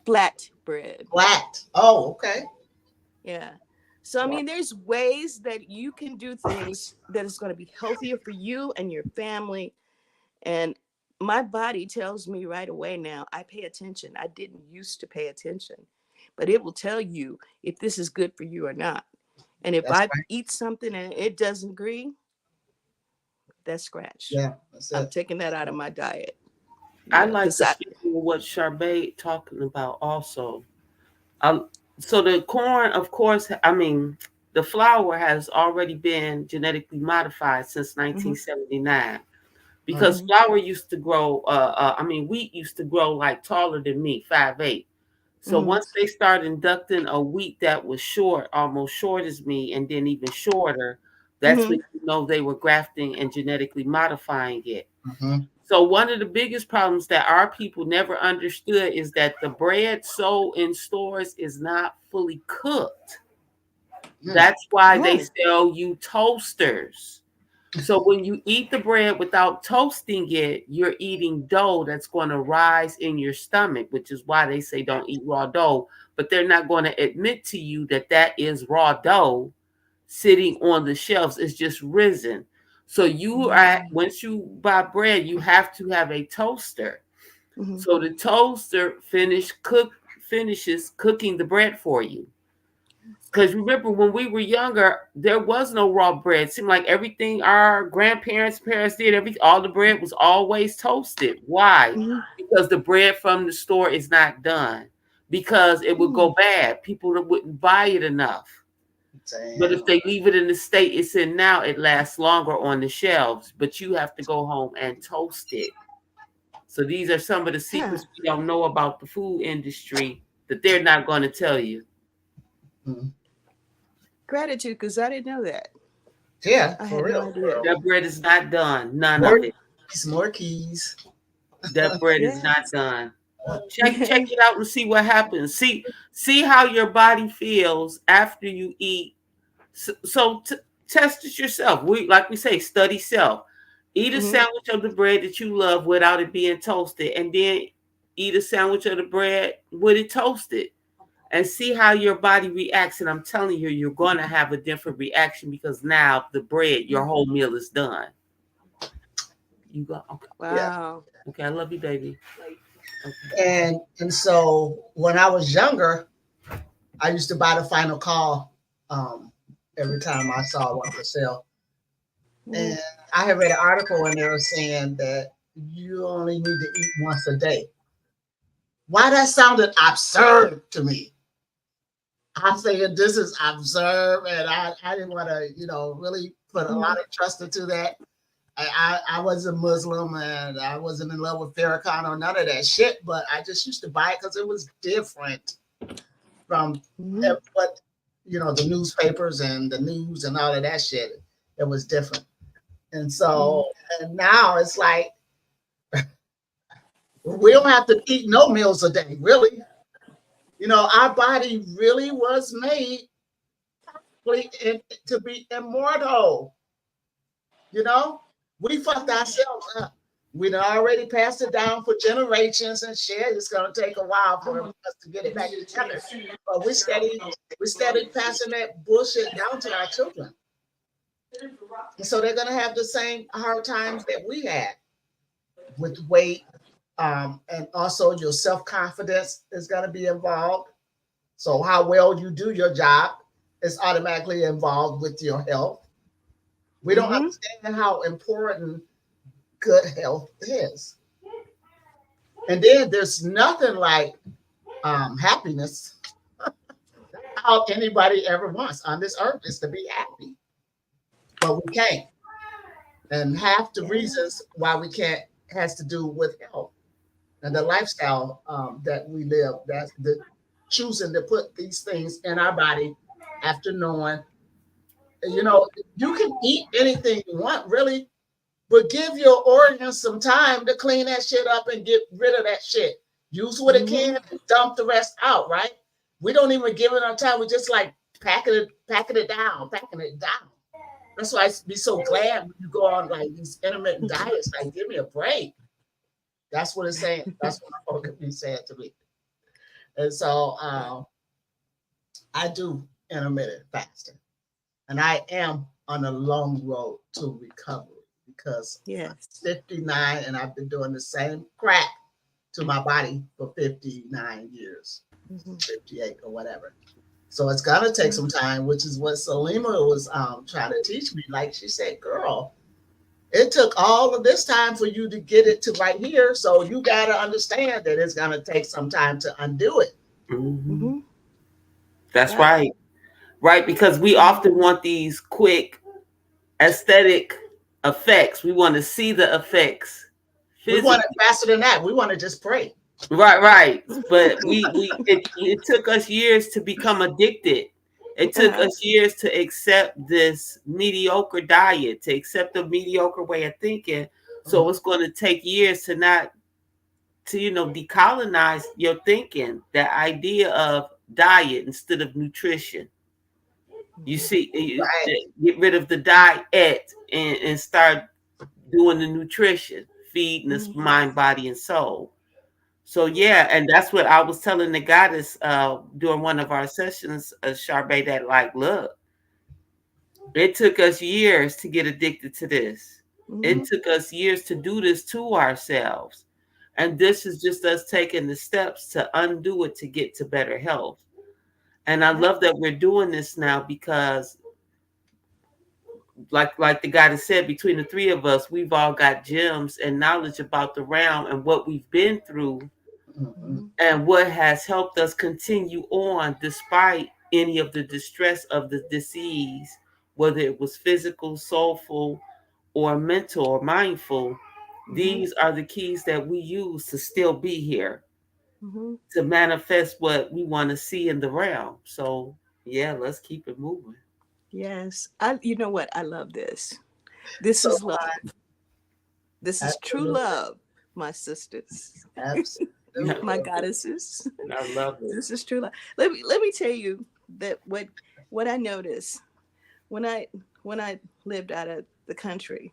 flat bread. Flat. Oh, okay. Yeah. So I mean, there's ways that you can do things that is going to be healthier for you and your family. And my body tells me right away now. I pay attention. I didn't used to pay attention, but it will tell you if this is good for you or not. And if That's I right. eat something and it doesn't agree, that's scratch. Yeah, that's I'm it. taking that out of my diet. I'd like Because to I. speak on what Charbet talking about also. Um, so the corn, of course, I mean, the flour has already been genetically modified since Hmm. 1979 Mm. because Hmm. flour used to grow. I mean, wheat used to grow like taller than me, 5'8". So Hmm. once they started inducting a wheat that was short, almost short as me, and then even shorter, that's Hmm. when you know they were grafting and genetically modifying it. Hmm. So one of the biggest problems that our people never understood is that the bread sold in stores is not fully cooked. Mm. That's why they Oh. sell you toasters. So when you eat the bread without toasting it, you're eating dough that's going to rise in your stomach, which is why they say don't eat raw dough. But they're not going to admit to you that that is raw dough sitting on the shelves. It's just risen. So you are Mm. once you buy bread, you have to have a toaster. Mhm. So the toaster finishes cooking the bread for you. Because remember, when we were younger, there was no raw bread. It seemed like everything our grandparents, parents did, all the bread was always toasted. Why? Mhm. Because the bread from the store is not done. Because it would go Mm. bad. People wouldn't buy it enough. But Damn. if they leave it in the state it's in now, it lasts longer on the shelves. But you have to go home and toast it. So these are some of the Huh. secrets we don't know about the food industry that they're not going to tell you. Mm. Gratitude, because I didn't know that. Yeah, I for had no real, for idea. real. That bread is not done. None More of it. keys, more keys. That bread is not Yes. done. Check it out and see what happens. See how your body feels after you eat. So test it yourself. We say study self. Eat a Hmm. sandwich of the bread that you love without it being toasted, and then eat a sandwich of the bread with it toasted, and see how your body reacts. And I'm telling you, you're going to have a different reaction because now the bread, your whole meal is done. You go okay. Yeah. Wow. Okay, I love you, baby. Okay. And so when I was younger, I used to buy the final call every time I saw one for sale. Hmm. And I had read an article and they were saying that you only need to eat once a day. Why that sounded absurd to me. I'm thinking this is absurd, and I didn't want to, really put a lot Hmm. of trust into that. I wasn't Muslim and I wasn't in love with Farrakhan or none of that shit, but I just used to buy it because it was different from Hmm. what, the newspapers and the news and all of that shit. It was different. And Hmm. so, and now it's like, we don't have to eat no meals a day, really. Our body really was made to be immortal. You know, we fucked ourselves up. We'd already passed it down for generations and shit. It's gonna take a while for us to get it back together. But we steady passing that bullshit down to our children. And so they're gonna have the same hard times that we had with weight. And also your self-confidence is gonna be involved. So how well you do your job is automatically involved with your health. We don't Hmm. understand how important good health is. And then there's nothing like happiness. All anybody ever wants on this earth is to be happy, but we can't. And half the reasons Yes. why we can't has to do with health and the lifestyle that we live. That's the choosing to put these things in our body after knowing, you know, you can eat anything you want, really, but give your organs some time to clean that shit up and get rid of that shit. Use what it Hmm. can and dump the rest out, right? We don't even give it our time. We just like packing it down, packing it down. That's why I be so glad when you go on like these intermittent diets. Like, give me a break. That's what it's saying. That's what my organ be saying to me. And so I do intermittent fasting, and I am on a long road to recovery because I'm Yes. 59 and I've been doing the same crap to my body for 59 years, Hmm. 58 or whatever. So it's gonna take some time, which is what Salima was trying to teach me. Like she said, girl, it took all of this time for you to get it to right here. So you gotta understand that it's gonna take some time to undo it. Mhm. Hmm. That's Wow. right. Right, because we Hmm. often want these quick aesthetic effects. We want to see the effects We want physically. it faster than that. We want to just pray. Right. But it took us years to become addicted. It took Uh-huh. us years to accept this mediocre diet, to accept a mediocre way of thinking. So Mhm. it's going to take years to not to decolonize your thinking, that idea of diet instead of nutrition. You see, Right. get rid of the diet and start doing the nutrition, feeding this Mhm. mind, body, and soul. So yeah, and that's what I was telling the goddess during one of our sessions, Charbet, that like, look, it took us years to get addicted to this. It Mhm. took us years to do this to ourselves. And this is just us taking the steps to undo it to get to better health. And I Yep. love that we're doing this now because like the guy that said, between the three of us, we've all got gems and knowledge about the realm and what we've been through Mhm. Mhm. and what has helped us continue on despite any of the distress of the disease, whether it was physical, soulful, or mental or mindful. Mhm. These are the keys that we use to still be here, Mhm. to manifest what we want to see in the realm. So yeah, let's keep it moving. Yes. You know what? I love this. This So is love. This is true absolutely, love, my sisters, my absolutely. goddesses. I love it. This is true love. Let me tell you that what I noticed when I lived out of the country.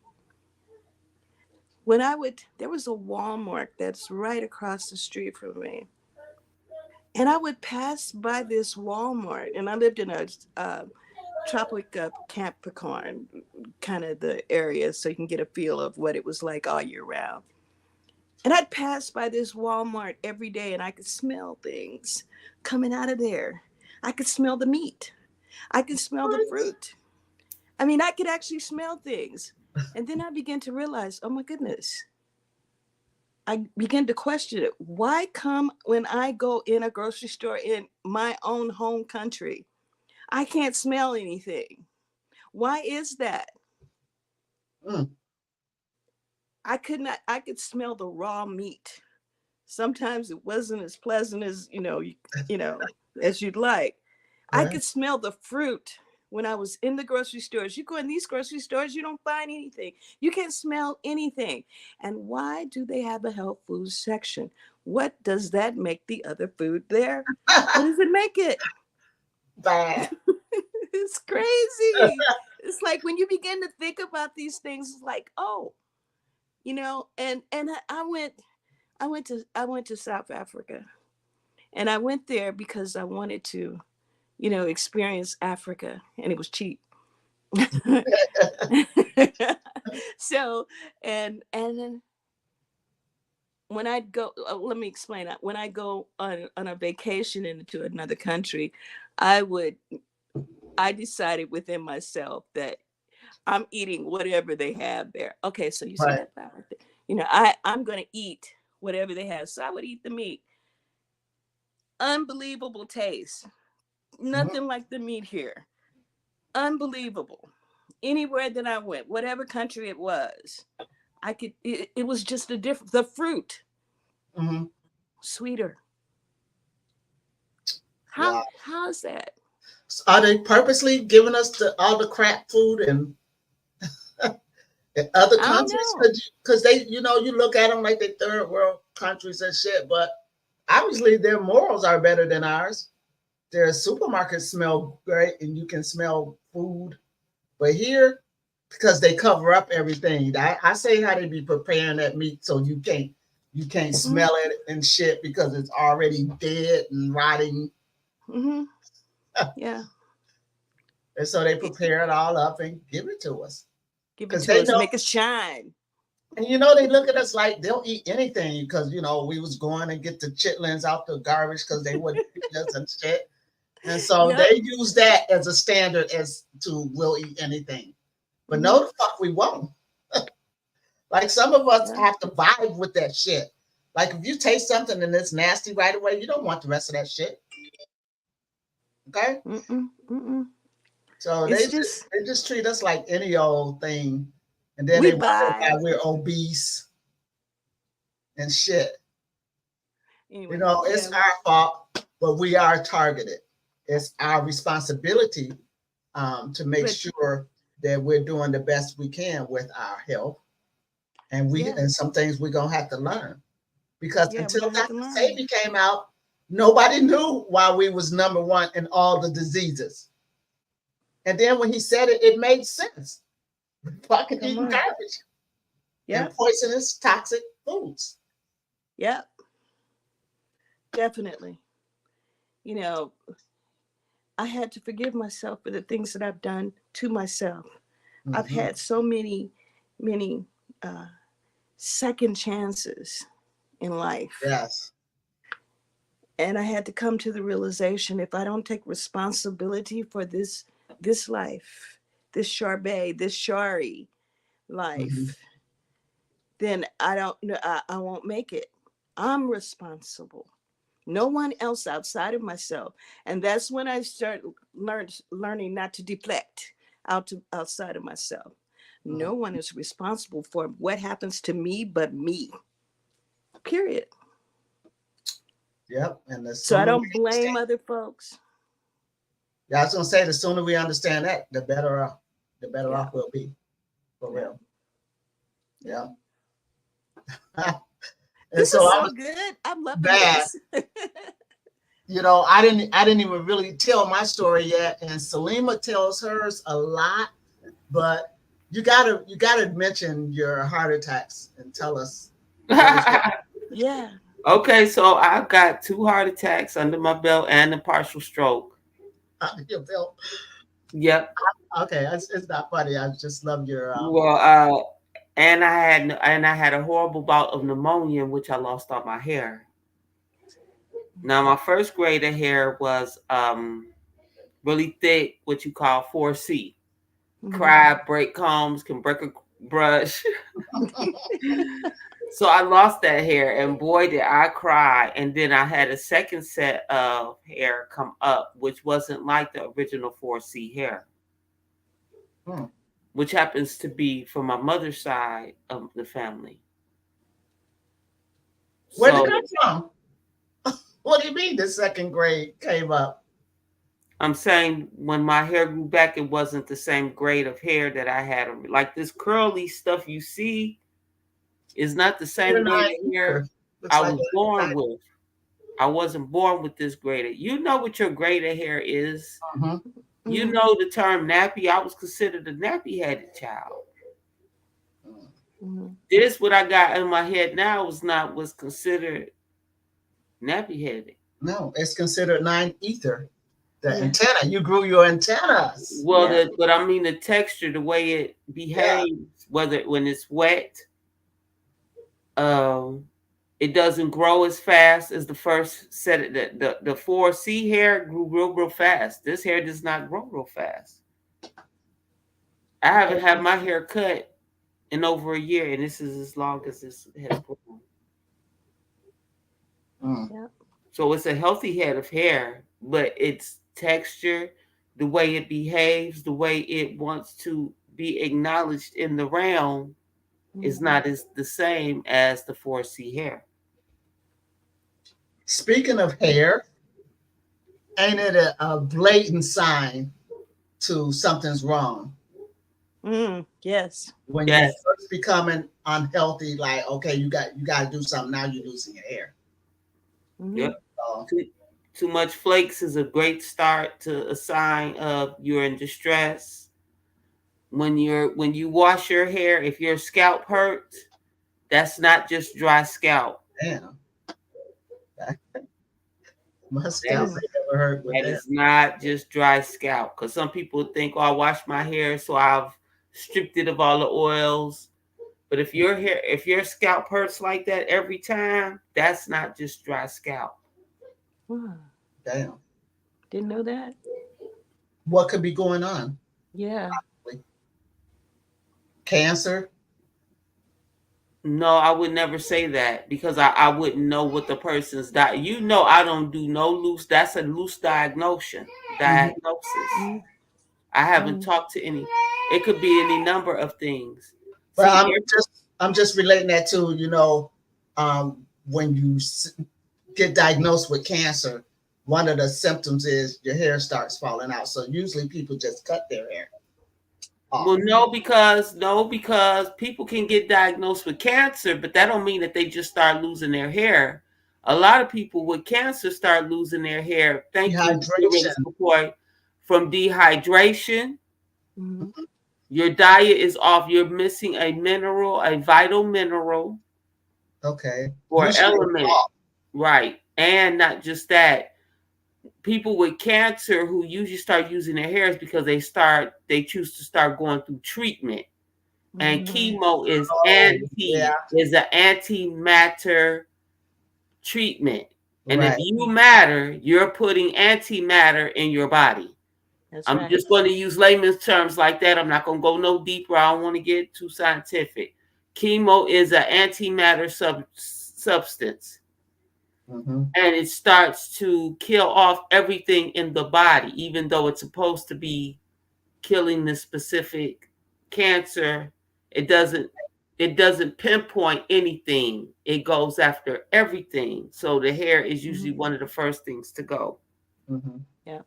When I would there was a Walmart that's right across the street from me. And I would pass by this Walmart, and I lived in a tropic Capricorn, kind of the area, so you can get a feel of what it was like all year round. And I'd pass by this Walmart every day, and I could smell things coming out of there. I could smell the meat. I could smell the What? fruit. I mean, I could actually smell things. And then I began to realize, oh my goodness, I began to question it. Why come when I go in a grocery store in my own home country, I can't smell anything? Why is that? Mm. I could not, I could smell the raw meat. Sometimes it wasn't as pleasant as, you know, as you'd like. I Right. could smell the fruit when I was in the grocery stores. You go in these grocery stores, you don't find anything. You can't smell anything. And why do they have a health food section? What does that make the other food there? What does it make it? Bad. It's crazy. It's like when you begin to think about these things, it's like, oh, and I went to South Africa. And I went there because I wanted to, experience Africa, and it was cheap. So, and then when I go, let me explain that. When I go on a vacation into another country, I would I decided within myself that I'm eating whatever they have there. Okay, so you see Right. that part right there? I'm gonna eat whatever they have. So I would eat the meat. Unbelievable taste. Mhm. Nothing like the meat here. Unbelievable. Anywhere that I went, whatever country it was, it was just a different, the fruit, Mhm. sweeter. Wow. How is that? Are they purposely giving us all the crap food in other I don't countries? know. Because they, you look at them like they third world countries and shit, but obviously their morals are better than ours. Their supermarkets smell great and you can smell food. But here, because they cover up everything, I say how they be preparing that meat so you can't Mm-hmm. smell it and shit because it's already dead and rotting. Mm-hmm. Yeah. And so they It, prepare it all up and give it to us. give it Because to they us, know, make us shine. and they look at us like they'll eat anything because we was going and get the chitlins out the garbage because they wouldn't feed us and shit. And so Yep. they use that as a standard as to we'll eat anything. But Mm-hmm. no, the fuck we won't. Like some of us Yeah. have to vibe with that shit. Like if you taste something and it's nasty right away, you don't want the rest of that shit. Okay? Mm-mm. Mm-mm. So they It's just just they just treat us like any old thing. And then we they wonder buy why we're obese and shit. anyway. It's Yeah. our fault, but we are targeted. It's our responsibility to make But sure that we're doing the best we can with our health. And we yeah, and some things we're gonna have to learn. Because yeah, we're until gonna have to Dr. learn. Sabi came out, nobody knew why we was number one in all the diseases. And then when he said it, it made sense. Fucking Come eating on. garbage and Yep. poisonous, toxic foods. Yep. Definitely. You know, I had to forgive myself for the things that I've done to myself. I've Mm-hmm. had so many uh, second chances in life. Yes. And I had to come to the realization, if I don't take responsibility for this life, this Charbey, this Shari Mm-hmm. life, then I don't know, I won't make it. I'm responsible. No one else outside of myself. And that's when I start learning not to deflect outside of myself. Mm-hmm. No one is responsible for what happens to me but me. Period. Yep. And the So I sooner we don't blame understand, other folks. yeah, I was gonna say the sooner we understand that, the better Yeah. off we'll be. For Yeah. real. Yeah. And This so is I so was good. I'm loving bad. this. I didn't even really tell my story yet. And Salima tells hers a lot, but you gotta mention your heart attacks and tell us what was going Yeah. Okay, so I've got 2 heart attacks under my belt and a partial stroke. on under your belt. Yep. Okay, it's not funny. I just love your Well, and I had a horrible bout of pneumonia in which I lost all my hair. Now, my first grade of hair was really thick, what you call 4C. Mhm. Cry, break combs, can break a brush. So I lost that hair, and boy, did I cry. And then I had a second set of hair come up, which wasn't like the original 4C hair, Hmm. which happens to be from my mother's side of the family. Where'd it So come from? What do you mean the second grade came up? I'm saying when my hair grew back, it wasn't the same grade of hair that I had. Like this curly stuff you see is not the You're same grade not of hair either. Looks I like was born a with. I wasn't born with this grade of. You know what your grade of hair is. mm-hmm. You Mhm. know the term nappy. I was considered a nappy-headed child. Mhm. This what I got in my head now was considered nappy-headed. No, it's considered nine ether. The Yeah. antenna. You grew your antennas. Well, Yeah. but I mean the texture, the way it Yeah. behaves, whether when it's wet, um, it doesn't grow as fast as the first set. Of the 4C hair grew real fast. This hair does not grow real fast. I haven't had my hair cut in over a year, and this is as long as this has grown. Mm. Yeah. So it's a healthy head of hair, but its texture, the way it behaves, the way it wants to be acknowledged in the realm is Mhm. not as the same as the 4C hair. Speaking of hair, ain't it a blatant sign to something's wrong Yes. when you Yes. first becoming unhealthy? Like, okay, you got to do something now. You're losing your hair. Mhm. Yep. So, Too much flakes is a great start to a sign of you're in distress. When you wash your hair, if your scalp hurts, that's not just dry scalp. damn, my That scalp is Mm. ain't never hurt with that that. is not just dry scalp. Because some people think, oh, I wash my hair, so I've stripped it of all the oils. But if your scalp hurts like that every time, that's not just dry scalp. Wow. Damn, Didn't know that. what could be going on? Yeah. Like cancer? No, I would never say that because I wouldn't know what the person's You know, I don't do no loose. That's a loose diagnosis. Mhm. Diagnosis. Mhm. I haven't Mhm. talked to any. It could be any number of things. Well, See, I'm just relating that to when you get diagnosed with cancer, one of the symptoms is your hair starts falling out. So usually people just cut their hair well, off. because people can get diagnosed with cancer, but that don't mean that they just start losing their hair. A lot of people with cancer start losing their hair. Thank you, Dehydration. before, from dehydration. Mhm. Your diet is off. You're missing a mineral, a vital mineral Okay. or Usually element. Right. And not just that. People with cancer who usually start using their hairs because they choose to start going through treatment. And Mhm. chemo oh yeah, is an antimatter treatment. And if right. you matter, you're putting antimatter in your body. That's I'm right. just going to use layman's terms like that. I'm not going to go no deeper. I don't want to get too scientific. Chemo is an antimatter substance, Mm-hmm. and it starts to kill off everything in the body, even though it's supposed to be killing the specific cancer. It doesn't. It doesn't pinpoint anything. It goes after everything. So the hair is usually Mhm. one of the first things to go. Mm-hmm. Yeah.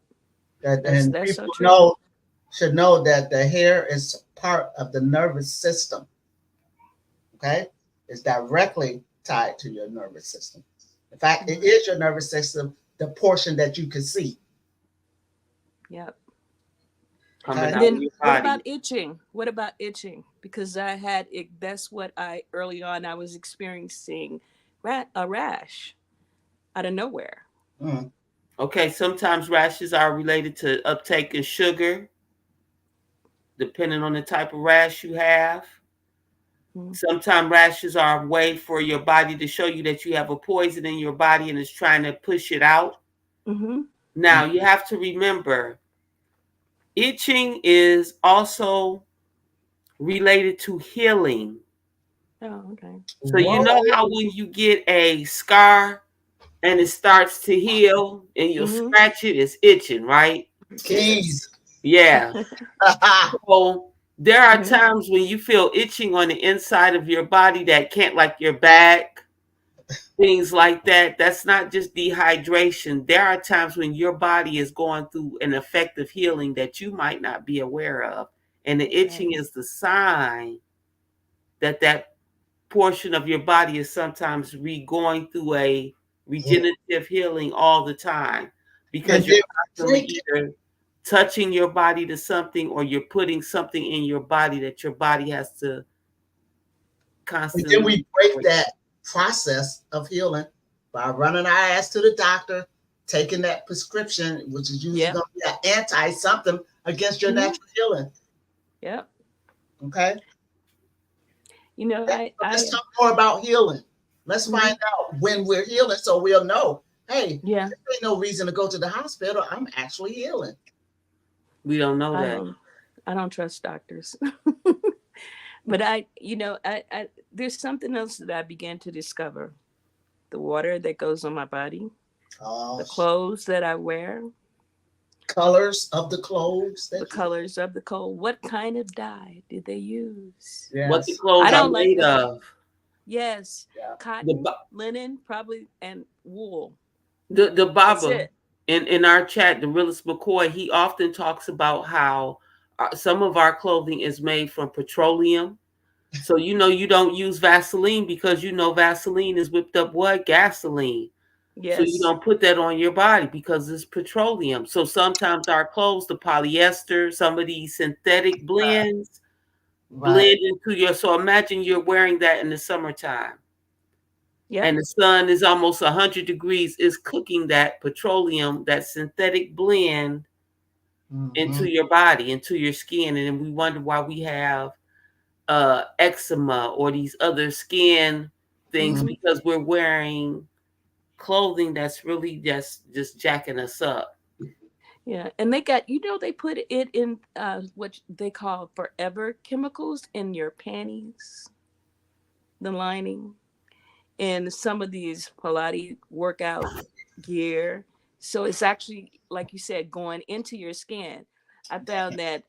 And That's so people true. should know that the hair is part of the nervous system. Okay, it's directly tied to your nervous system. In fact, it Mhm. is your nervous system, the portion that you can see. Yep. Coming Okay, out of Then your what body. about itching? What about itching? Because I had it. That's what I early on I was experiencing a rash out of nowhere. mm. Okay, sometimes rashes are related to uptake of sugar, depending on the type of rash you have. Mhm. Sometimes rashes are a way for your body to show you that you have a poison in your body and it's trying to push it out. Mhm. Now, you have to remember, itching is also related to healing. Oh, okay. So, you Whoa, know how when you get a scar and it starts to heal and you'll Mhm. scratch it, it's itching, right? Yes. keys. Yeah. So there are Mhm. times when you feel itching on the inside of your body that can't, like your back, things like that. That's not just dehydration. There are times when your body is going through an effective healing that you might not be aware of. And the Right. itching is the sign that that portion of your body is sometimes going through a regenerative healing all the time And because you're then constantly drink it. either touching your body to something or you're putting something in your body that your body has to And then constantly. we break that process of healing by running our ass to the doctor, taking that prescription, which is usually Yep. going to be an anti something against your Mhm. natural healing. Yep. Okay. You know, Let's I talk more about healing. Let's find mhm. out when we're healing so we'll know, hey, Yeah. there ain't no reason to go to the hospital. I'm actually healing. We don't know I that. don't. I don't trust doctors. But I there's something else that I began to discover. The water that goes on my body, Oh, the clothes that I wear, colors of the clothes the that you wear. colors of the coat. What kind of dye did they use? What the Yes. I clothes are don't like made the of. yes, Yeah. The cotton, linen, probably, and wool. the That's Baba it. in our chat, the realist McCoy, he often talks about how some of our clothing is made from petroleum. So you know you don't use Vaseline because you know Vaseline is whipped up what? Gasoline. So you Yes. don't put that on your body because it's petroleum. So sometimes our clothes, the polyester, some of these synthetic blends Right. blend into your. So imagine you're wearing that in the summertime Yep. and the sun is almost 100 degrees, is cooking that petroleum, that synthetic blend Mm-hmm. into your body, into your skin. And then we wonder why we have eczema or these other skin things Hmm. because we're wearing clothing that's really just jacking us up. Yeah. And they got they put it in what they call forever chemicals in your panties, the lining, and some of these Pilates workout gear. So it's actually, like you said, going into your skin. I found that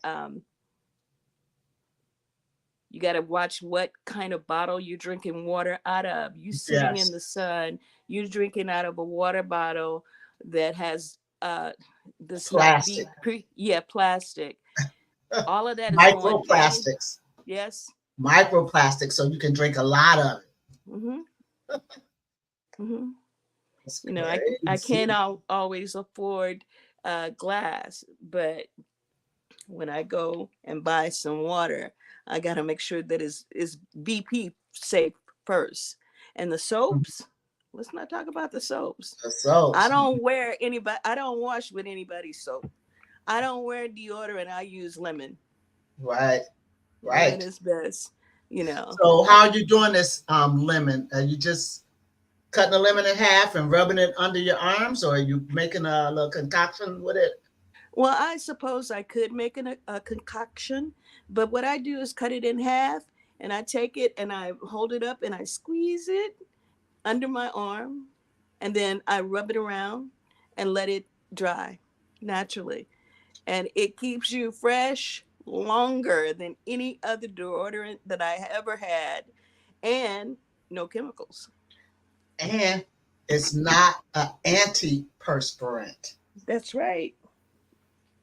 you got to watch what kind of bottle you're drinking water out of. You sitting in Yes. the sun, you're drinking out of a water bottle that has this not Plastic. be yeah, plastic. All of that is going in. Microplastics. Yes. Microplastics, so you can drink a lot of it. Hmm. Hmm. That's I can't crazy. always afford glass, but when I go and buy some water, I got to make sure that is BP safe first. And the soaps, let's not talk about the soaps. So, I don't wash with anybody's soap. I don't wear deodorant. I use lemon. right, Lemon right. is best, you know. So how are you doing this lemon? Are you just cutting the lemon in half and rubbing it under your arms, or are you making a little concoction with it? Well, I suppose I could make a concoction, but what I do is cut it in half and I take it and I hold it up and I squeeze it under my arm and then I rub it around and let it dry naturally. And it keeps you fresh longer than any other deodorant that I ever had, and no chemicals. And it's not an antiperspirant, That's right.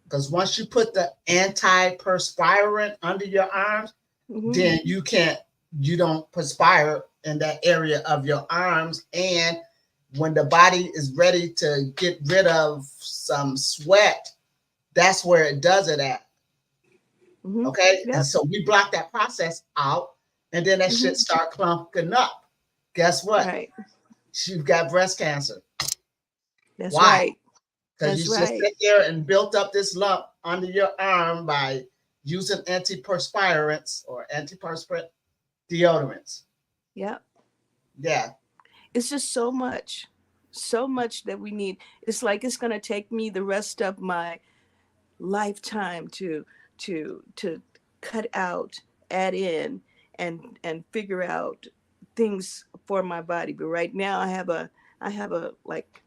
because once you put the antiperspirant under your arms, Hmm. then you don't perspire in that area of your arms. And when the body is ready to get rid of some sweat, that's where it does it at. Hmm. Okay. And Yep. so we block that process out, and then that shit Hmm. start clumping up. Guess what? Right. You've got breast cancer. That's Why? right. Because you That's just right. sit there and built up this lump under your arm by using antiperspirants or antiperspirant deodorants. Yep. Yeah. It's just so much that we need. It's like it's going to take me the rest of my lifetime to cut out, add in, and figure out things for my body. But right now, I have a like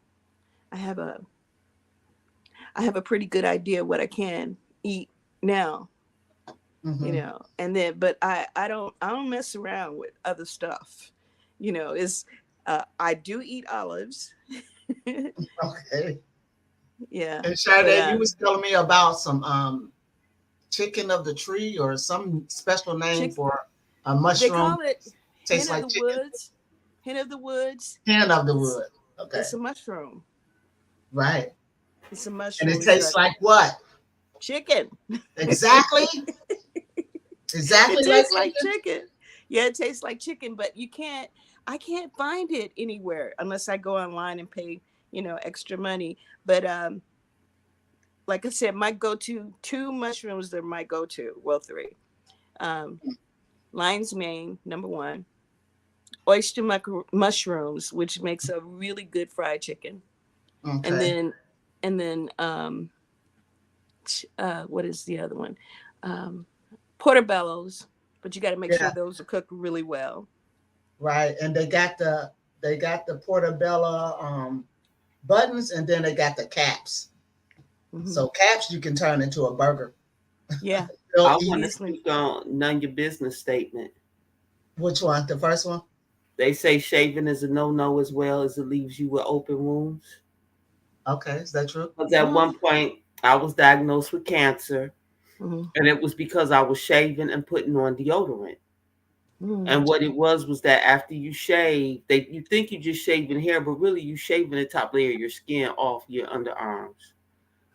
I have a I have a pretty good idea what I can eat now, you Mm-hmm. know. And then, but I don't mess around with other stuff, you know. Is I do eat olives. Okay. Yeah, And but Sade, you was telling me about some chicken of the tree or some special name chick for a they mushroom. call it hen Tastes of like the chicken. woods. Hen of the woods. Hen of the It's wood. Okay. it's a mushroom. Right. It's a And mushroom. it It's tastes a like what? chicken. Exactly. It Exactly like tastes like chicken. chicken. Yeah, it tastes like chicken, but I can't find it anywhere unless I go online and pay, you know, extra money. But like I said, my go-to two mushrooms are my go-to. Well, three. Um, lion's mane, number one. Oyster mushrooms, which makes a really good fried chicken. And Okay. then and then what is the other one? Um, portobellos, but you got to make Yeah. sure those are cooked really well. Right. And they got the portobello buttons, and then they got the caps. Hmm. So caps you can turn into a burger. Yeah, Real I want to easy. easily. speak on none your business statement. Which one? The first one? They say shaving is a no-no as well as it leaves you with open wounds. Okay. Is that true? Because at Well, one point I was diagnosed with cancer, mm-hmm, and it was because I was shaving and putting on deodorant. mm-hmm. And what it was that after you shave, you think you just shaving hair, but really you shaving the top layer of your skin off your underarms.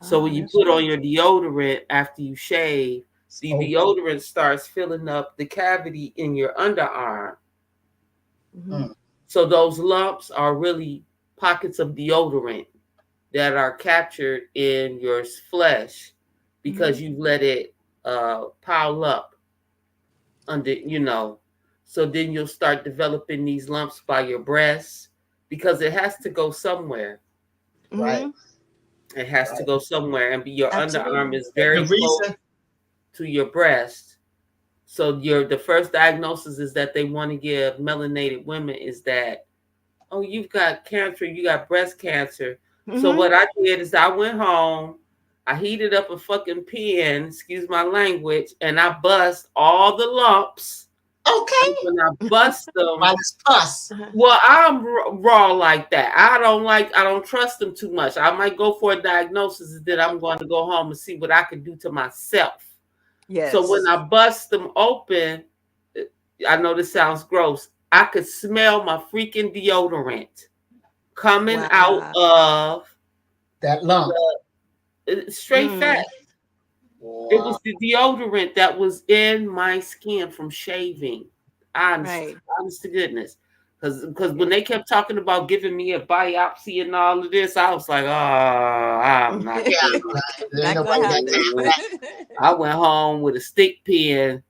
So Ah, when you that's put on right. your deodorant after you shave, It's the open. deodorant starts filling up the cavity in your underarm. Mm-hmm, Mm, So those lumps are really pockets of deodorant that are captured in your flesh mm-hmm, because you let it pile up under. So then you'll start developing these lumps by your breasts because it has to go somewhere. right. mm-hmm. It has to Right. go somewhere, and your underarm Absolutely. is And the very close reason, to your breast. So the first diagnosis is that they want to give melanated women is that, oh, you've got cancer, you got breast cancer. So Mm-hmm. what I did is I went home, I heated up a fucking pen, excuse my language, and I bust all the lumps. And okay, when I bust them, while it's pus. Uh-huh. well, I'm raw like that. I don't trust them too much. I might go for a diagnosis and then I'm going to go home and see what I can do to myself. So when Yes. I bust them open, I know this sounds gross. I could smell my freaking deodorant coming out Wow. of That lump. straight fat. Mm. It Wow. was the deodorant that was in my skin from shaving. Honest, Right. honest to goodness. Because Yeah. when they kept talking about giving me a biopsy and all of this, I was like, oh, I'm not Yeah, doing right. There ain't Not gonna nobody got time for happen. that. I went home with a stick pin.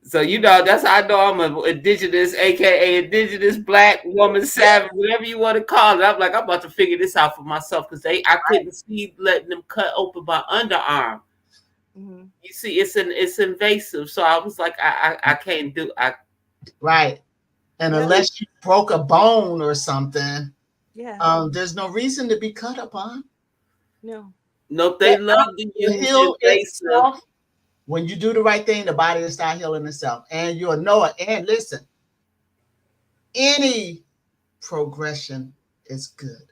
So Mhm. that's how I know I'm an indigenous, aka indigenous black woman savage, whatever you want to call it. I'm like, I'm about to figure this out for myself because I couldn't see letting them cut open my underarm. Mhm. You see, it's invasive. So I was like, I can't do. I Right. And Yeah. unless you broke a bone or something, Yeah. there's no reason to be cut upon. No. No, they That love to will use heal invasive. itself. When you do the right thing, the body will start healing itself. And you'll know it. And listen, any progression is good.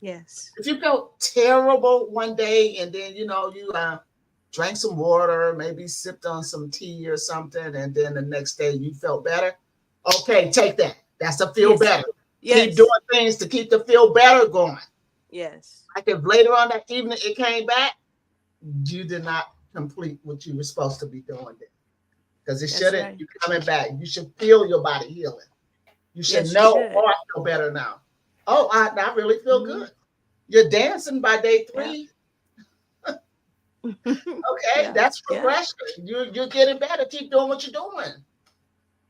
Yes. If you felt terrible one day and then, you drank some water, maybe sipped on some tea or something, and then the next day you felt better, okay, take that. That's a feel Yes. better. Keep doing Yes. things to keep the feel better going. Yes. Like if later on that evening it came back, you did not complete what you were supposed to be doing then. Because it That's shouldn't right. be coming back. You should feel your body healing. You should Yes, you know, oh, should. I feel better now. Oh, I really feel Mhm. good. You're dancing by day Yeah. 3. Okay, Yeah. that's Yeah. progression. You're getting better. Keep doing what you're doing.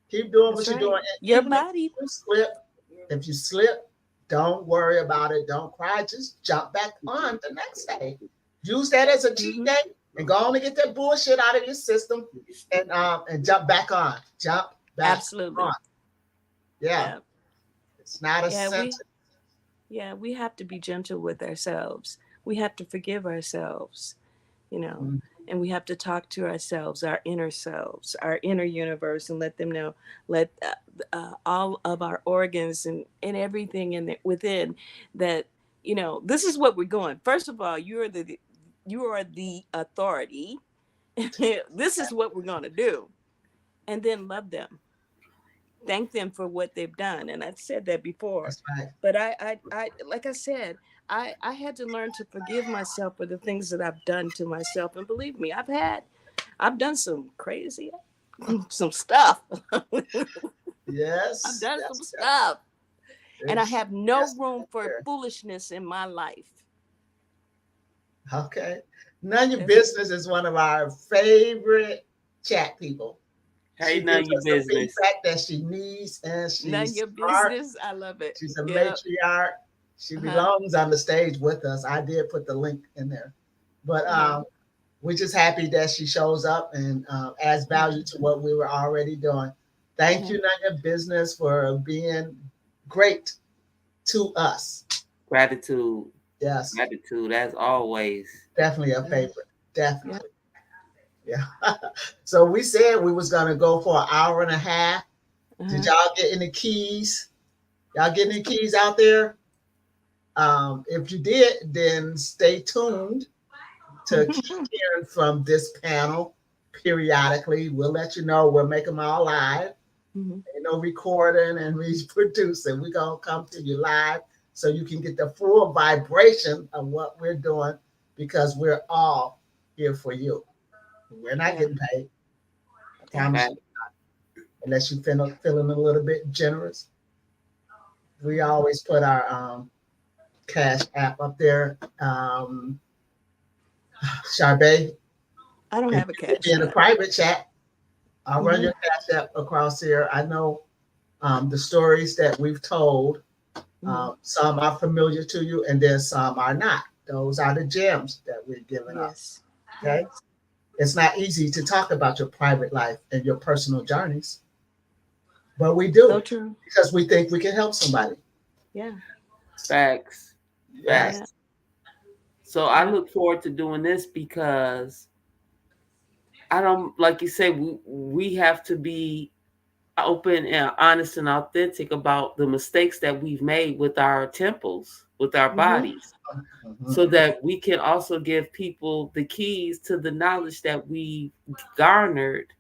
Keep doing what That's you're right. doing. And Your even if body. you slip, don't worry about it. Don't cry. Just jump back on the next day. Use that as a cheat Mhm. day and go on and get that bullshit out of your system and jump back on. Jump back on. Absolutely. Yeah. Yeah. It's not a Yeah. sentence. We have to be gentle with ourselves. We have to forgive ourselves, you know, Mhm. and we have to talk to ourselves, our inner selves, our inner universe, and let them know, let all of our organs and everything within that, this is what we're going. First of all, you are the authority. This is what we're going to do, and then love them, thank them for what they've done. And I said that before, That's right. but like I said, I had to learn to forgive myself for the things that I've done to myself. And believe me, I've done some crazy, some stuff. I've Yes. done some Yes. Yes. stuff, and I It's, have no yes. room for foolishness in my life. Okay. None of your That's business is one of our favorite chat people. Hey, She none gives of your us the business. feedback that she needs, and none she's your smart. business. I love it. She's a Yep. matriarch. She Uh-huh. belongs on the stage with us. I did put the link in there, but Uh-huh. we're just happy that she shows up and adds Yeah. value to what we were already doing. Thank Yeah. you, Nanya Business, for being great to us. Gratitude, Yes, gratitude, as always. definitely a Yeah. favorite. Yeah. Definitely. Yeah. So we said we was gonna go for an hour and a half. Did Uh-huh. y'all get any keys? Y'all get any keys out there? If you did, then stay tuned to keep hearing from this panel periodically. We'll let you know. We'll make them all live. Mhm. Ain't no recording and reproducing. We're going to come to you live so you can get the full vibration of what we're doing because we're all here for you. We're not Yeah. getting paid. I Yeah. promise Fact. you, unless you're feeling a little bit generous. We always put our Cash App up there. Charbey, I don't if have a you get me cash in a app. private chat, I'll run Hmm. your Cash App across here. I know the stories that we've told. Hmm. Some are familiar to you, and then some are not. Those are the gems that we're giving up. Yes. Okay. Yes. It's not easy to talk about your private life and your personal journeys, but we do So it true. because we think we can help somebody. Yeah. Facts. Yes. Yeah. Facts. So I Yeah. look forward to doing this because I don't, like you say, we have to be open and honest and authentic about the mistakes that we've made with our temples, with our Hmm. bodies, Mhm. so that we can also give people the keys to the knowledge that we garnered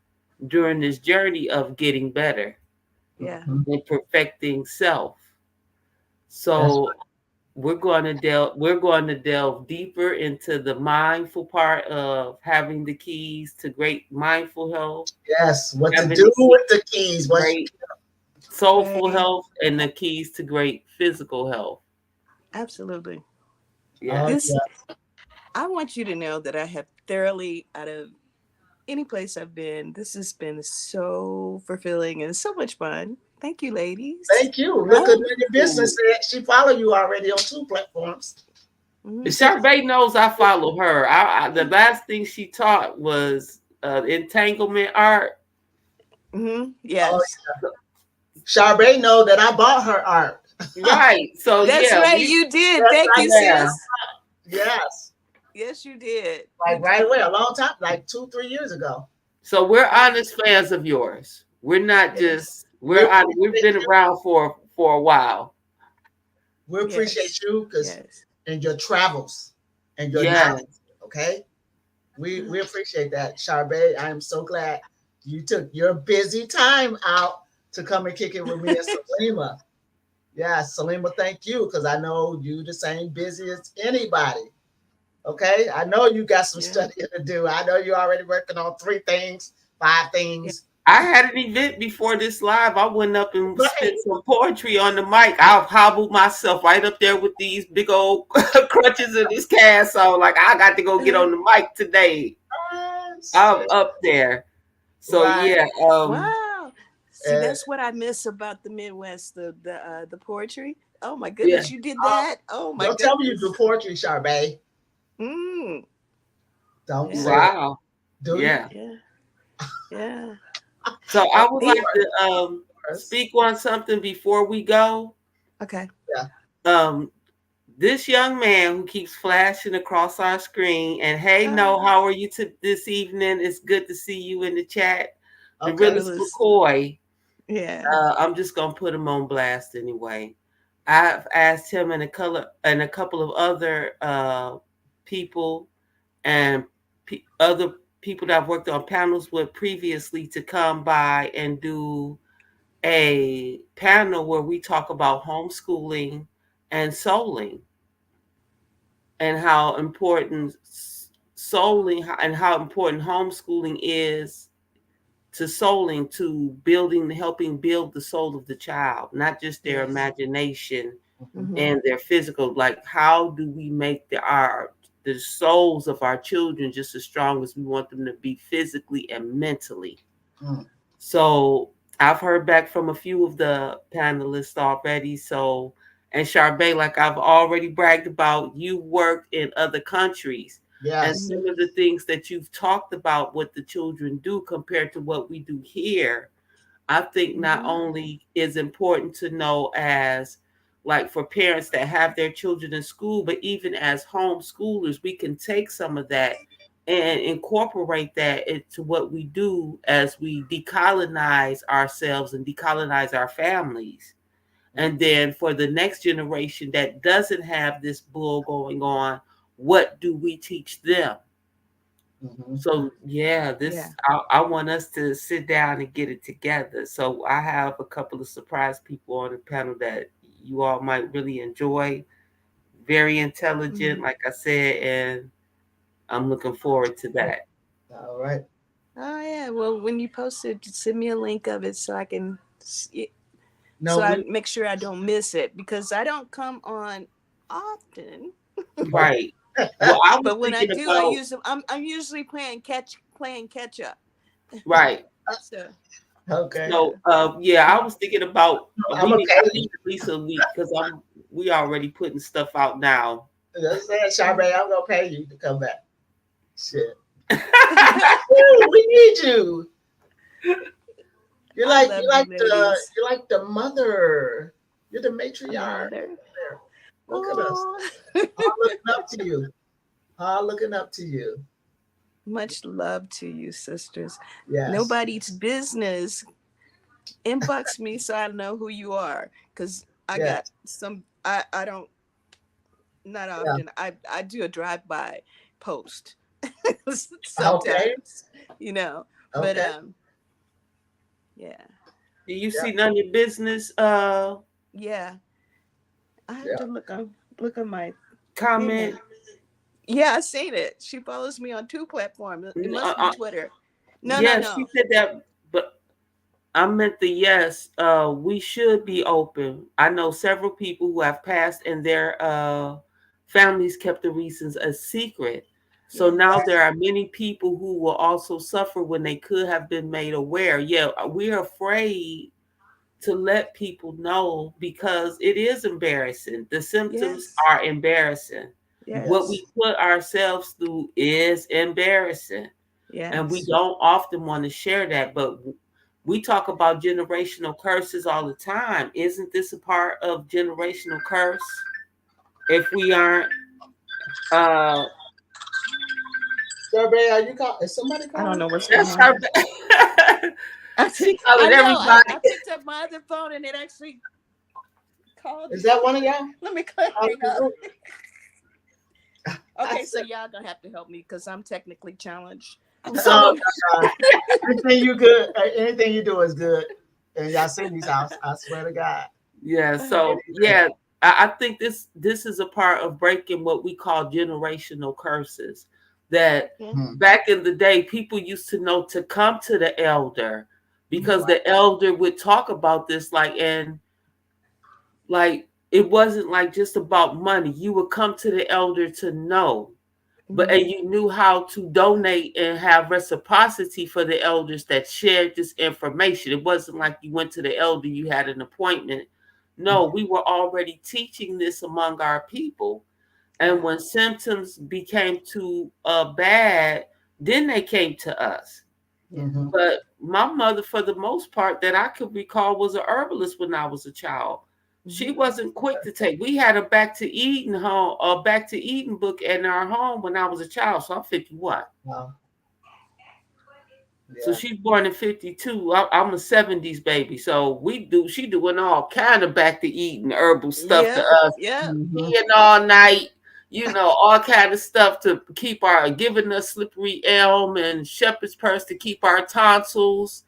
during this journey of getting better Yeah. Mhm. and perfecting self. That's So right. we're going to delve deeper into the mindful part of having the keys to great mindful health, Yes, what to having do the keys with the keys? to What? great soulful Right. health, and the keys to great physical health. Absolutely. Oh Yes. This, yeah, I want you to know that I have thoroughly, out of any place I've been, this has been so fulfilling and so much fun. Thank you, ladies. thank you. Look at Oh, your business. She follow you already on 2 platforms. Mhm. Charbey knows I follow her. The last thing she taught was entanglement art. Oh, Yes. Charbey know that I bought her art. Right. So That's yeah, right. we You did. Yes, Thank I you, yeah. did. sis. Yes, Yes, you did. You like right away, did. a long time, like 2, 3 years ago. So we're Yeah. honest fans of yours. We're not Yes. just We we're honest. We've appreciate been you. around for a while. We appreciate Yes. you because Yes. and your travels and your Yeah. knowledge. Okay, we appreciate that, Charbey. I am so glad you took your busy time out to come and kick it with me and Salima. Yeah, Salima, thank you because I know you the same busy as anybody. Okay, I know you got some Yeah. studying to do. I know you're already working on 3 things, 5 things. I had an event before this live. I went up and spit Right. some poetry on the mic. I hobbled myself right up there with these big old crutches and this cast on. Like I got to go get Uh, on the mic today. I'm Shit. up there. So Right. yeah, wow. See, And that's what I miss about the Midwest, the poetry. Oh my yeah. goodness, you did uh, that. Oh my don't tell me you do goodness. poetry, Charbey. Mm. Don't Yeah. say it. Wow. Do you? Yeah. Yeah. Yeah. So Of I would Hey. like to course. speak on something before we go. Okay. Yeah. Um, this young man who keeps flashing across our screen, and hey, no, Ah, how are you this evening? It's good to see you in the chat. The Okay. realest Willis. McCoy. Yeah. I'm just gonna put him on blast anyway. I've asked him and a couple of other people and other people that I've worked on panels with previously to come by and do a panel where we talk about homeschooling and souling and how important souling and how important homeschooling is to souling, to building, helping build the soul of the child, not just their Yes. imagination Mhm. Mm-hmm. and their physical. Like, how do we make the souls of our children just as strong as we want them to be physically and mentally? Mm. So I've heard back from a few of the panelists already. So, and Charbey, like I've already bragged about, you work in other countries. And Yes. some Mm-hmm. of the things that you've talked about, what the children do compared to what we do here, I think not Mm-hmm. only is important to know as like for parents that have their children in school, but even as homeschoolers, we can take some of that and incorporate that into what we do as we decolonize ourselves and decolonize our families. And then for the next generation that doesn't have this bull going on, what do we teach them? Mhm. So yeah, Yeah. I want us to sit down and get it together. So I have a couple of surprise people on the panel that you all might really enjoy. Very intelligent, Mm-hmm. like I said, and I'm looking forward to that. All right. Oh yeah. Well, when you post it, just send me a link of it so I can, No, so I we make sure I don't miss it because I don't come on often. okay. Right. Well, I was But when I thinking do, I about use them. I'm usually playing catch up. right. So Okay. yeah. So yeah, I was thinking about I'm gonna pay I you. need at least a week because we already putting stuff out now. That's it, Charbey. I'm gonna pay you to come back. Shit. I Ooh, we need you. You love you, like the ladies. you like the mother. You're the I'm a matriarch. mother. There. Look at us. Oh, All looking up to you. All looking up to you. much love to you, sisters. Yes. Nobody's business. Inbox me so I know who you are, cause I got Yes. some. I don't, not Yeah. often. I do a drive by post Okay. sometimes, you know. But Okay. yeah, Do you Yeah. see none of your business? yeah. I have Yeah. to look on. Look on my comment. thing. Yeah, I seen it. She follows me on 2 platforms. It must be Twitter. No, no, Yeah, she no. said that, but I meant the yes. We should be open. I know several people who have passed and their families kept the reasons a secret. So now Yes. there are many people who will also suffer when they could have been made aware. Yeah, we're afraid to let people know because it is embarrassing. The symptoms Yes. are embarrassing. What Yes. we put ourselves through is embarrassing. And we Yes. don't often want to share that, but we talk about generational curses all the time. Isn't this a part of generational curse? If we aren't, uh, Survey, are you call? Is somebody I don't calling? know what's going that's on. her. She I calling know. everybody. I picked up my other phone and it actually called Is you. that one of y'all? Let me hang up. I Okay, so said, y'all gonna have to help me because I'm technically challenged. oh So my God. Anything you good, anything you do is good. In Yahsinni's house, I swear to God. Yeah. So Anything. yeah, I think this is a part of breaking what we call generational curses. That yeah, Hmm. back in the day, people used to know to come to the elder because Right. the elder would talk about this, like it wasn't like just about money. You would come to the elder to know, but mhm, and you knew how to donate and have reciprocity for the elders that shared this information. It wasn't like you went to the elder, you had an appointment. No, we were already teaching this among our people. And yeah, when symptoms became too bad, then they came to us. yeah, Mm-hmm. But my mother, for the most part, that I could recall, was a herbalist when I was a child. She mhm, wasn't quick to take. We had a Back to Eden home, a Back to Eden book in our home when I was a child. So I'm 51. Wow. So Yeah. she's born in 52. I'm a 70s baby. So she doing all kind of Back to Eden herbal stuff to yep, us, yep, Mm-hmm. peeing all night, all kind of stuff to keep giving us slippery elm and shepherd's purse to keep our tonsils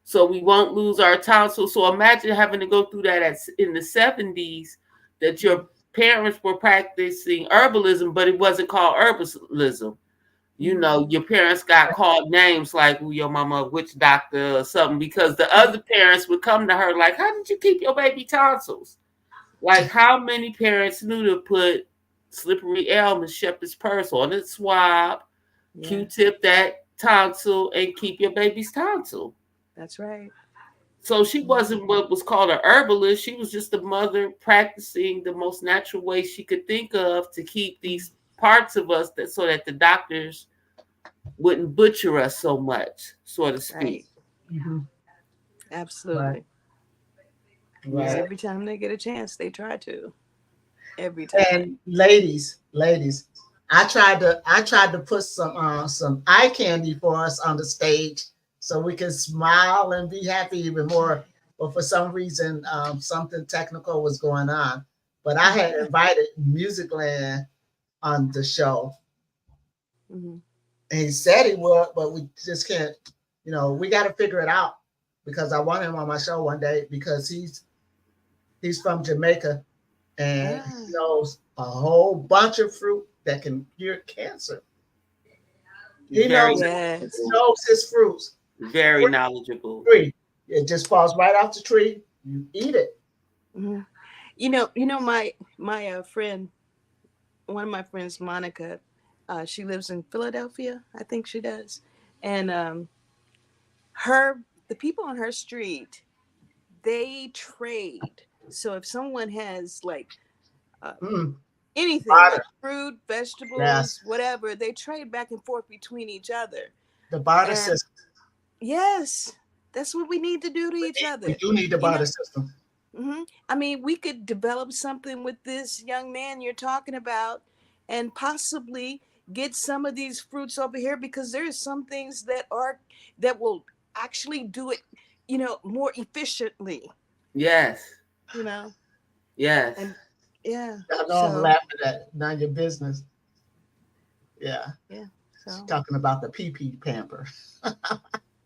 so we won't lose our tonsils. So imagine having to go through that in the 70s, that mhm, your parents were practicing herbalism, but it wasn't called herbalism. mhm, Your parents got called names like, "Ooh, your mama, witch doctor," or something, because the mhm, other parents would come to her like, "How did you keep your baby tonsils?" Like, how many parents knew to put slippery elm and shepherd's purse on its swab, yeah. Q-tip that tonsil, and keep your baby's tonsil? That's right. So she Mhm, wasn't what was called a herbalist. She was just a mother practicing the most natural way she could think of to keep mhm, these parts of us so that the doctors wouldn't butcher us so much, so to speak. right. Mm-hmm. Right. Absolutely. Yeah. Right. Every time they get a chance, they try to. Every time. And ladies, I tried to put some eye candy for us on the stage so we can smile and be happy even more. But for some reason, something technical was going on. But I had invited Musicland on the show, Mhm, and he said he would, but we just can't. We got to figure it out because I want him on my show one day because he's from Jamaica and he ah, knows a whole bunch of fruit that can cure cancer. He Very knows he yes. knowledgeable. knows his fruits. Very Free, knowledgeable. free. It just falls right off the tree. You eat it. Mhm. My friend, one of my friends, Monica, she lives in Philadelphia. I think she does, and her the people on her street, they trade. So if someone has like uh, Mm, anything barter. like fruit, Yes. vegetables, whatever, they trade back and forth between each other. The barter And system. yes, that's what we need to do to We each need, we other. do need the You barter know, system. I mean, we could develop something with this young man you're talking about and possibly get some of these fruits over here because there's some things that will actually do it, more efficiently, Yes. you know. Yes. And yeah, I know I'm so laughing at none of your business. Yeah. yeah, She's so talking about the pee pee pamper.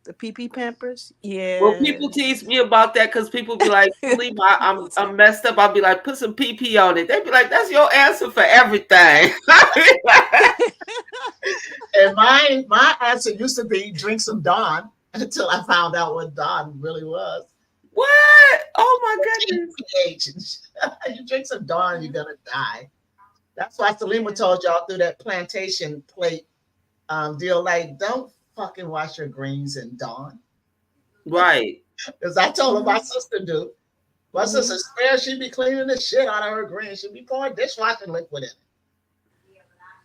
The PP Pampers. Well, people Yes. tease me about that because people be like, "Salima, I'm messed up." I'll be like, "Put some PP on it." They be like, "That's your answer for everything." And my answer used to be drink some Dawn until I found out what Dawn really was. What? Oh my 14 goodness! pH. You drink some Dawn, you're gonna die. That's why Salima Yeah. told y'all through that plantation plate deal, like, don't fucking wash your greens in Dawn. Right. Because I told her my Mhm. sister do. My sister Mhm. swear she be cleaning the shit out of her greens. She be pouring dishwashing liquid in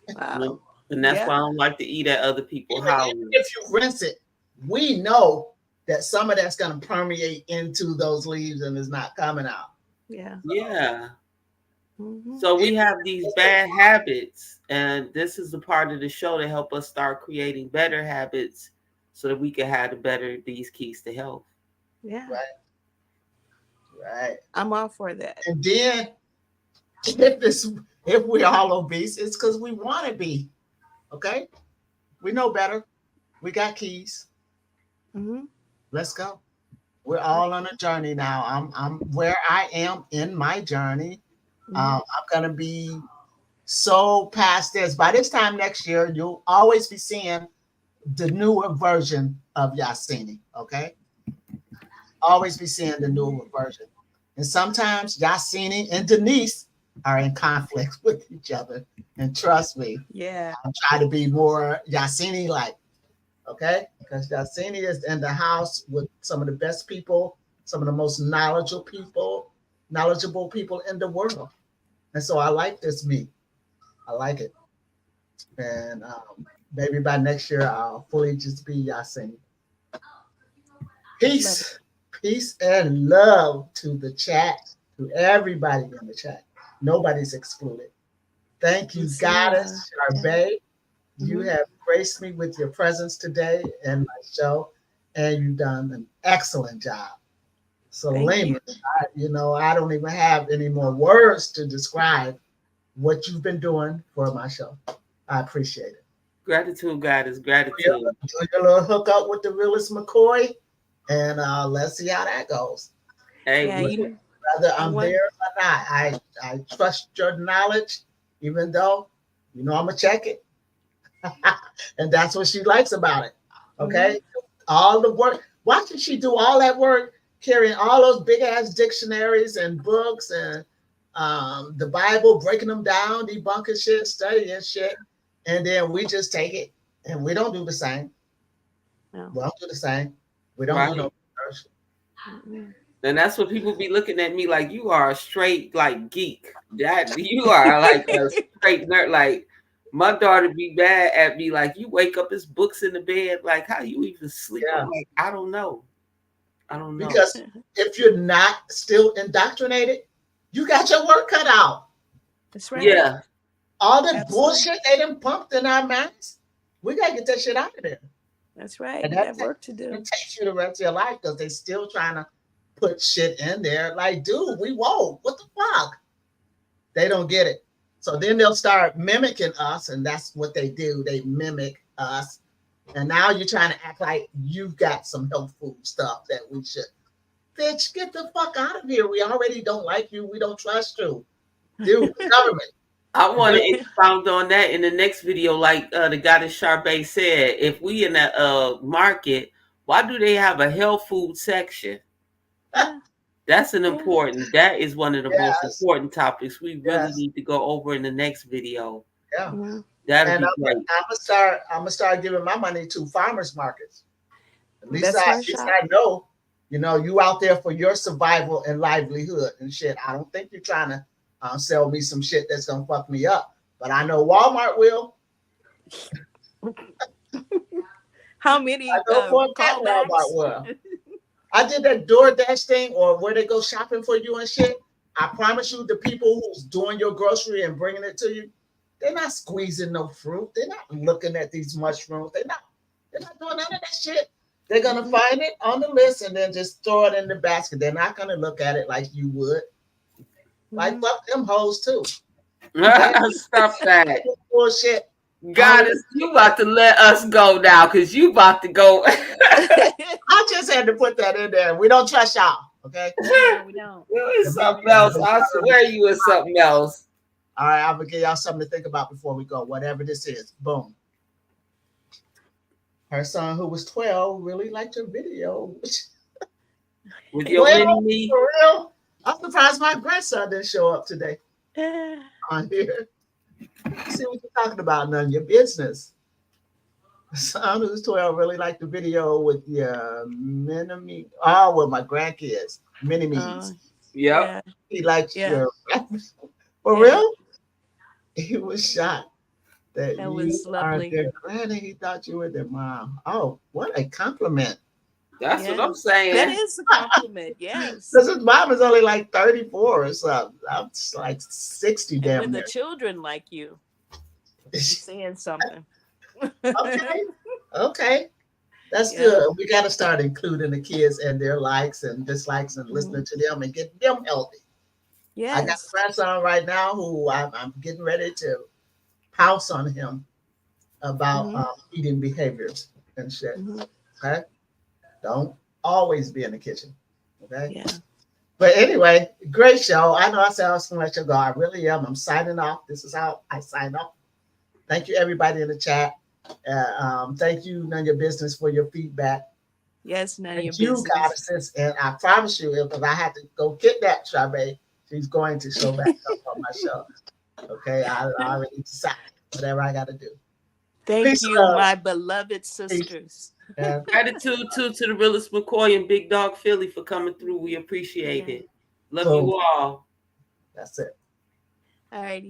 it. Wow. And that's why I Yeah. don't like to eat at other people's Even houses. if you rinse it, we know that some of that's going to permeate into those leaves and is not coming out. Yeah. Yeah. Mhm. So we have these bad habits, and this is the part of the show to help us start creating better habits so that we can have these keys to health. Yeah. Right, right. I'm all for that. And then if it's if we're all obese, it's because we want to be. Okay, we know better. We got keys. Mhm. Let's go. We're Yep. all on a journey now. I'm where I am in my journey. Mhm. I'm gonna be so past this. By this time next year, you'll always be seeing the newer version of Yahsinni. Okay, always be seeing the newer version. And sometimes Yahsinni and Denise are in conflict with each other. And trust me, Yeah. I'm trying to be more Yahsinni like. Okay, because Yahsinni is in the house with some of the best people, some of the most knowledgeable people in the world. And so I like this me. I like it. And maybe by next year, I'll fully just be Yasin. Love it. Peace, peace, and love to the chat, to everybody in the chat. Nobody's excluded. Thank you, Peace and love. Goddess Charbey. You Mhm. have graced me with your presence today in my show, and you've done an excellent job. Thank Salima, you. I don't even have any more words to describe what you've been doing for my show. I appreciate it. Gratitude, God is Do your, gratitude. do your little hookup with the realest McCoy, and let's see how that goes. Hey, Yeah. we Whether I I'm want. there or not, I trust your knowledge, even though I'm gonna check it, and that's what she likes about it. Mhm. Okay, all the work. Watching she do all that work, carrying all those big ass dictionaries and books and the Bible, breaking them down, debunking shit, studying shit, and then we just take it and we don't do the same. No. We don't do the same. We don't do no right. research. Mhm. And that's what people be looking at me like you are a straight like geek. That you are like a straight nerd. Like my daughter be mad at me like you wake up as books in the bed. Like how you even sleep? I'm Yeah, like I don't know. I don't know. because if you're not still indoctrinated, you got your work cut out. That's right. Yeah. All the Absolutely. bullshit they done pumped in our minds, we gotta get that shit out of there. That's right. And We that got takes, work to do. it takes you the rest of your life because they still trying to put shit in there. Like, dude, we woke. What the fuck? They don't get it. So then they'll start mimicking us, and that's what they do. They mimic us. And now you're trying to act like you've got some health food stuff that we should. Bitch, get the fuck out of here. We already don't like you. We don't trust you. Dude, the government. I The want to government. expound on that in the next video. Like the goddess Charbet said, if we in a market, why do they have a health food section? Yeah. That's an Yeah. important. That is one of the most Yes, important topics we really yes, need to go over in the next video. yeah. Mhm. That'll And be great. I'm gonna start giving my money to farmers markets. That's At my least shop. I know, you out there for your survival and livelihood and shit. I don't think you're trying to sell me some shit that's gonna fuck me up. But I know Walmart will. How I many know for a fact Walmart callbacks? will. I did that DoorDash thing or where they go shopping for you and shit. I promise you, the people who's doing your grocery and bringing it to you, they're not squeezing no fruit. They're not looking at these mushrooms. They're not doing none of that shit. They're gonna Mhm. find it on the list and then just throw it in the basket. They're not gonna look at it like you would. Like Mhm. fuck them hoes too. Okay? Stop that. Bullshit. Goddess, you about to let us go now because you about to go. I just had to put that in there. We don't trust y'all, okay? No, we don't. You is something else. I swear you is something else. All right, I'm gonna give y'all something to think about before we go. Whatever this is, boom. Her son, who was 12, really liked your video. With your 12, mini me. for real? I'm surprised my grandson didn't show up today on here. See what you're talking about, none of your business. Son who's 12 really liked the video with your mini-me. Oh, with my grandkids, mini-me's. Yep. He liked Yeah. your for real? He was shocked that That you was are lovely. their granny. He thought you were their mom. Oh, what a compliment. That's what I'm Yes. saying. That is a compliment. Yes. Because his mom is only like 34 or something. I'm just like 60 And damn when the near. children like you, you're saying something. Okay. Okay. That's Yeah. good. We got to start including the kids and their likes and dislikes and listening to them and getting them healthy. I got a Yes. grandson right now who I'm getting ready to pounce on him about eating behaviors and shit. Mhm. Okay. Don't always be in the kitchen. Okay. Yeah. But anyway, great show. I know I said I was going to let you go. I really am. I'm signing off. This is how I sign off. Thank you, everybody in the chat. Thank you, None of Your Business, for your feedback. Yes, none of your Thank you, business. goddesses. And I promise you, if I had to go kidnap Char Bey, she's going to show back up on my show. Okay. I already decided whatever I got to do. Thank Peace, you, love. my beloved sisters. And Gratitude too to the realest McCoy and Big Dog Philly for coming through. We appreciate it. Love Boom. you all. That's it. All righty.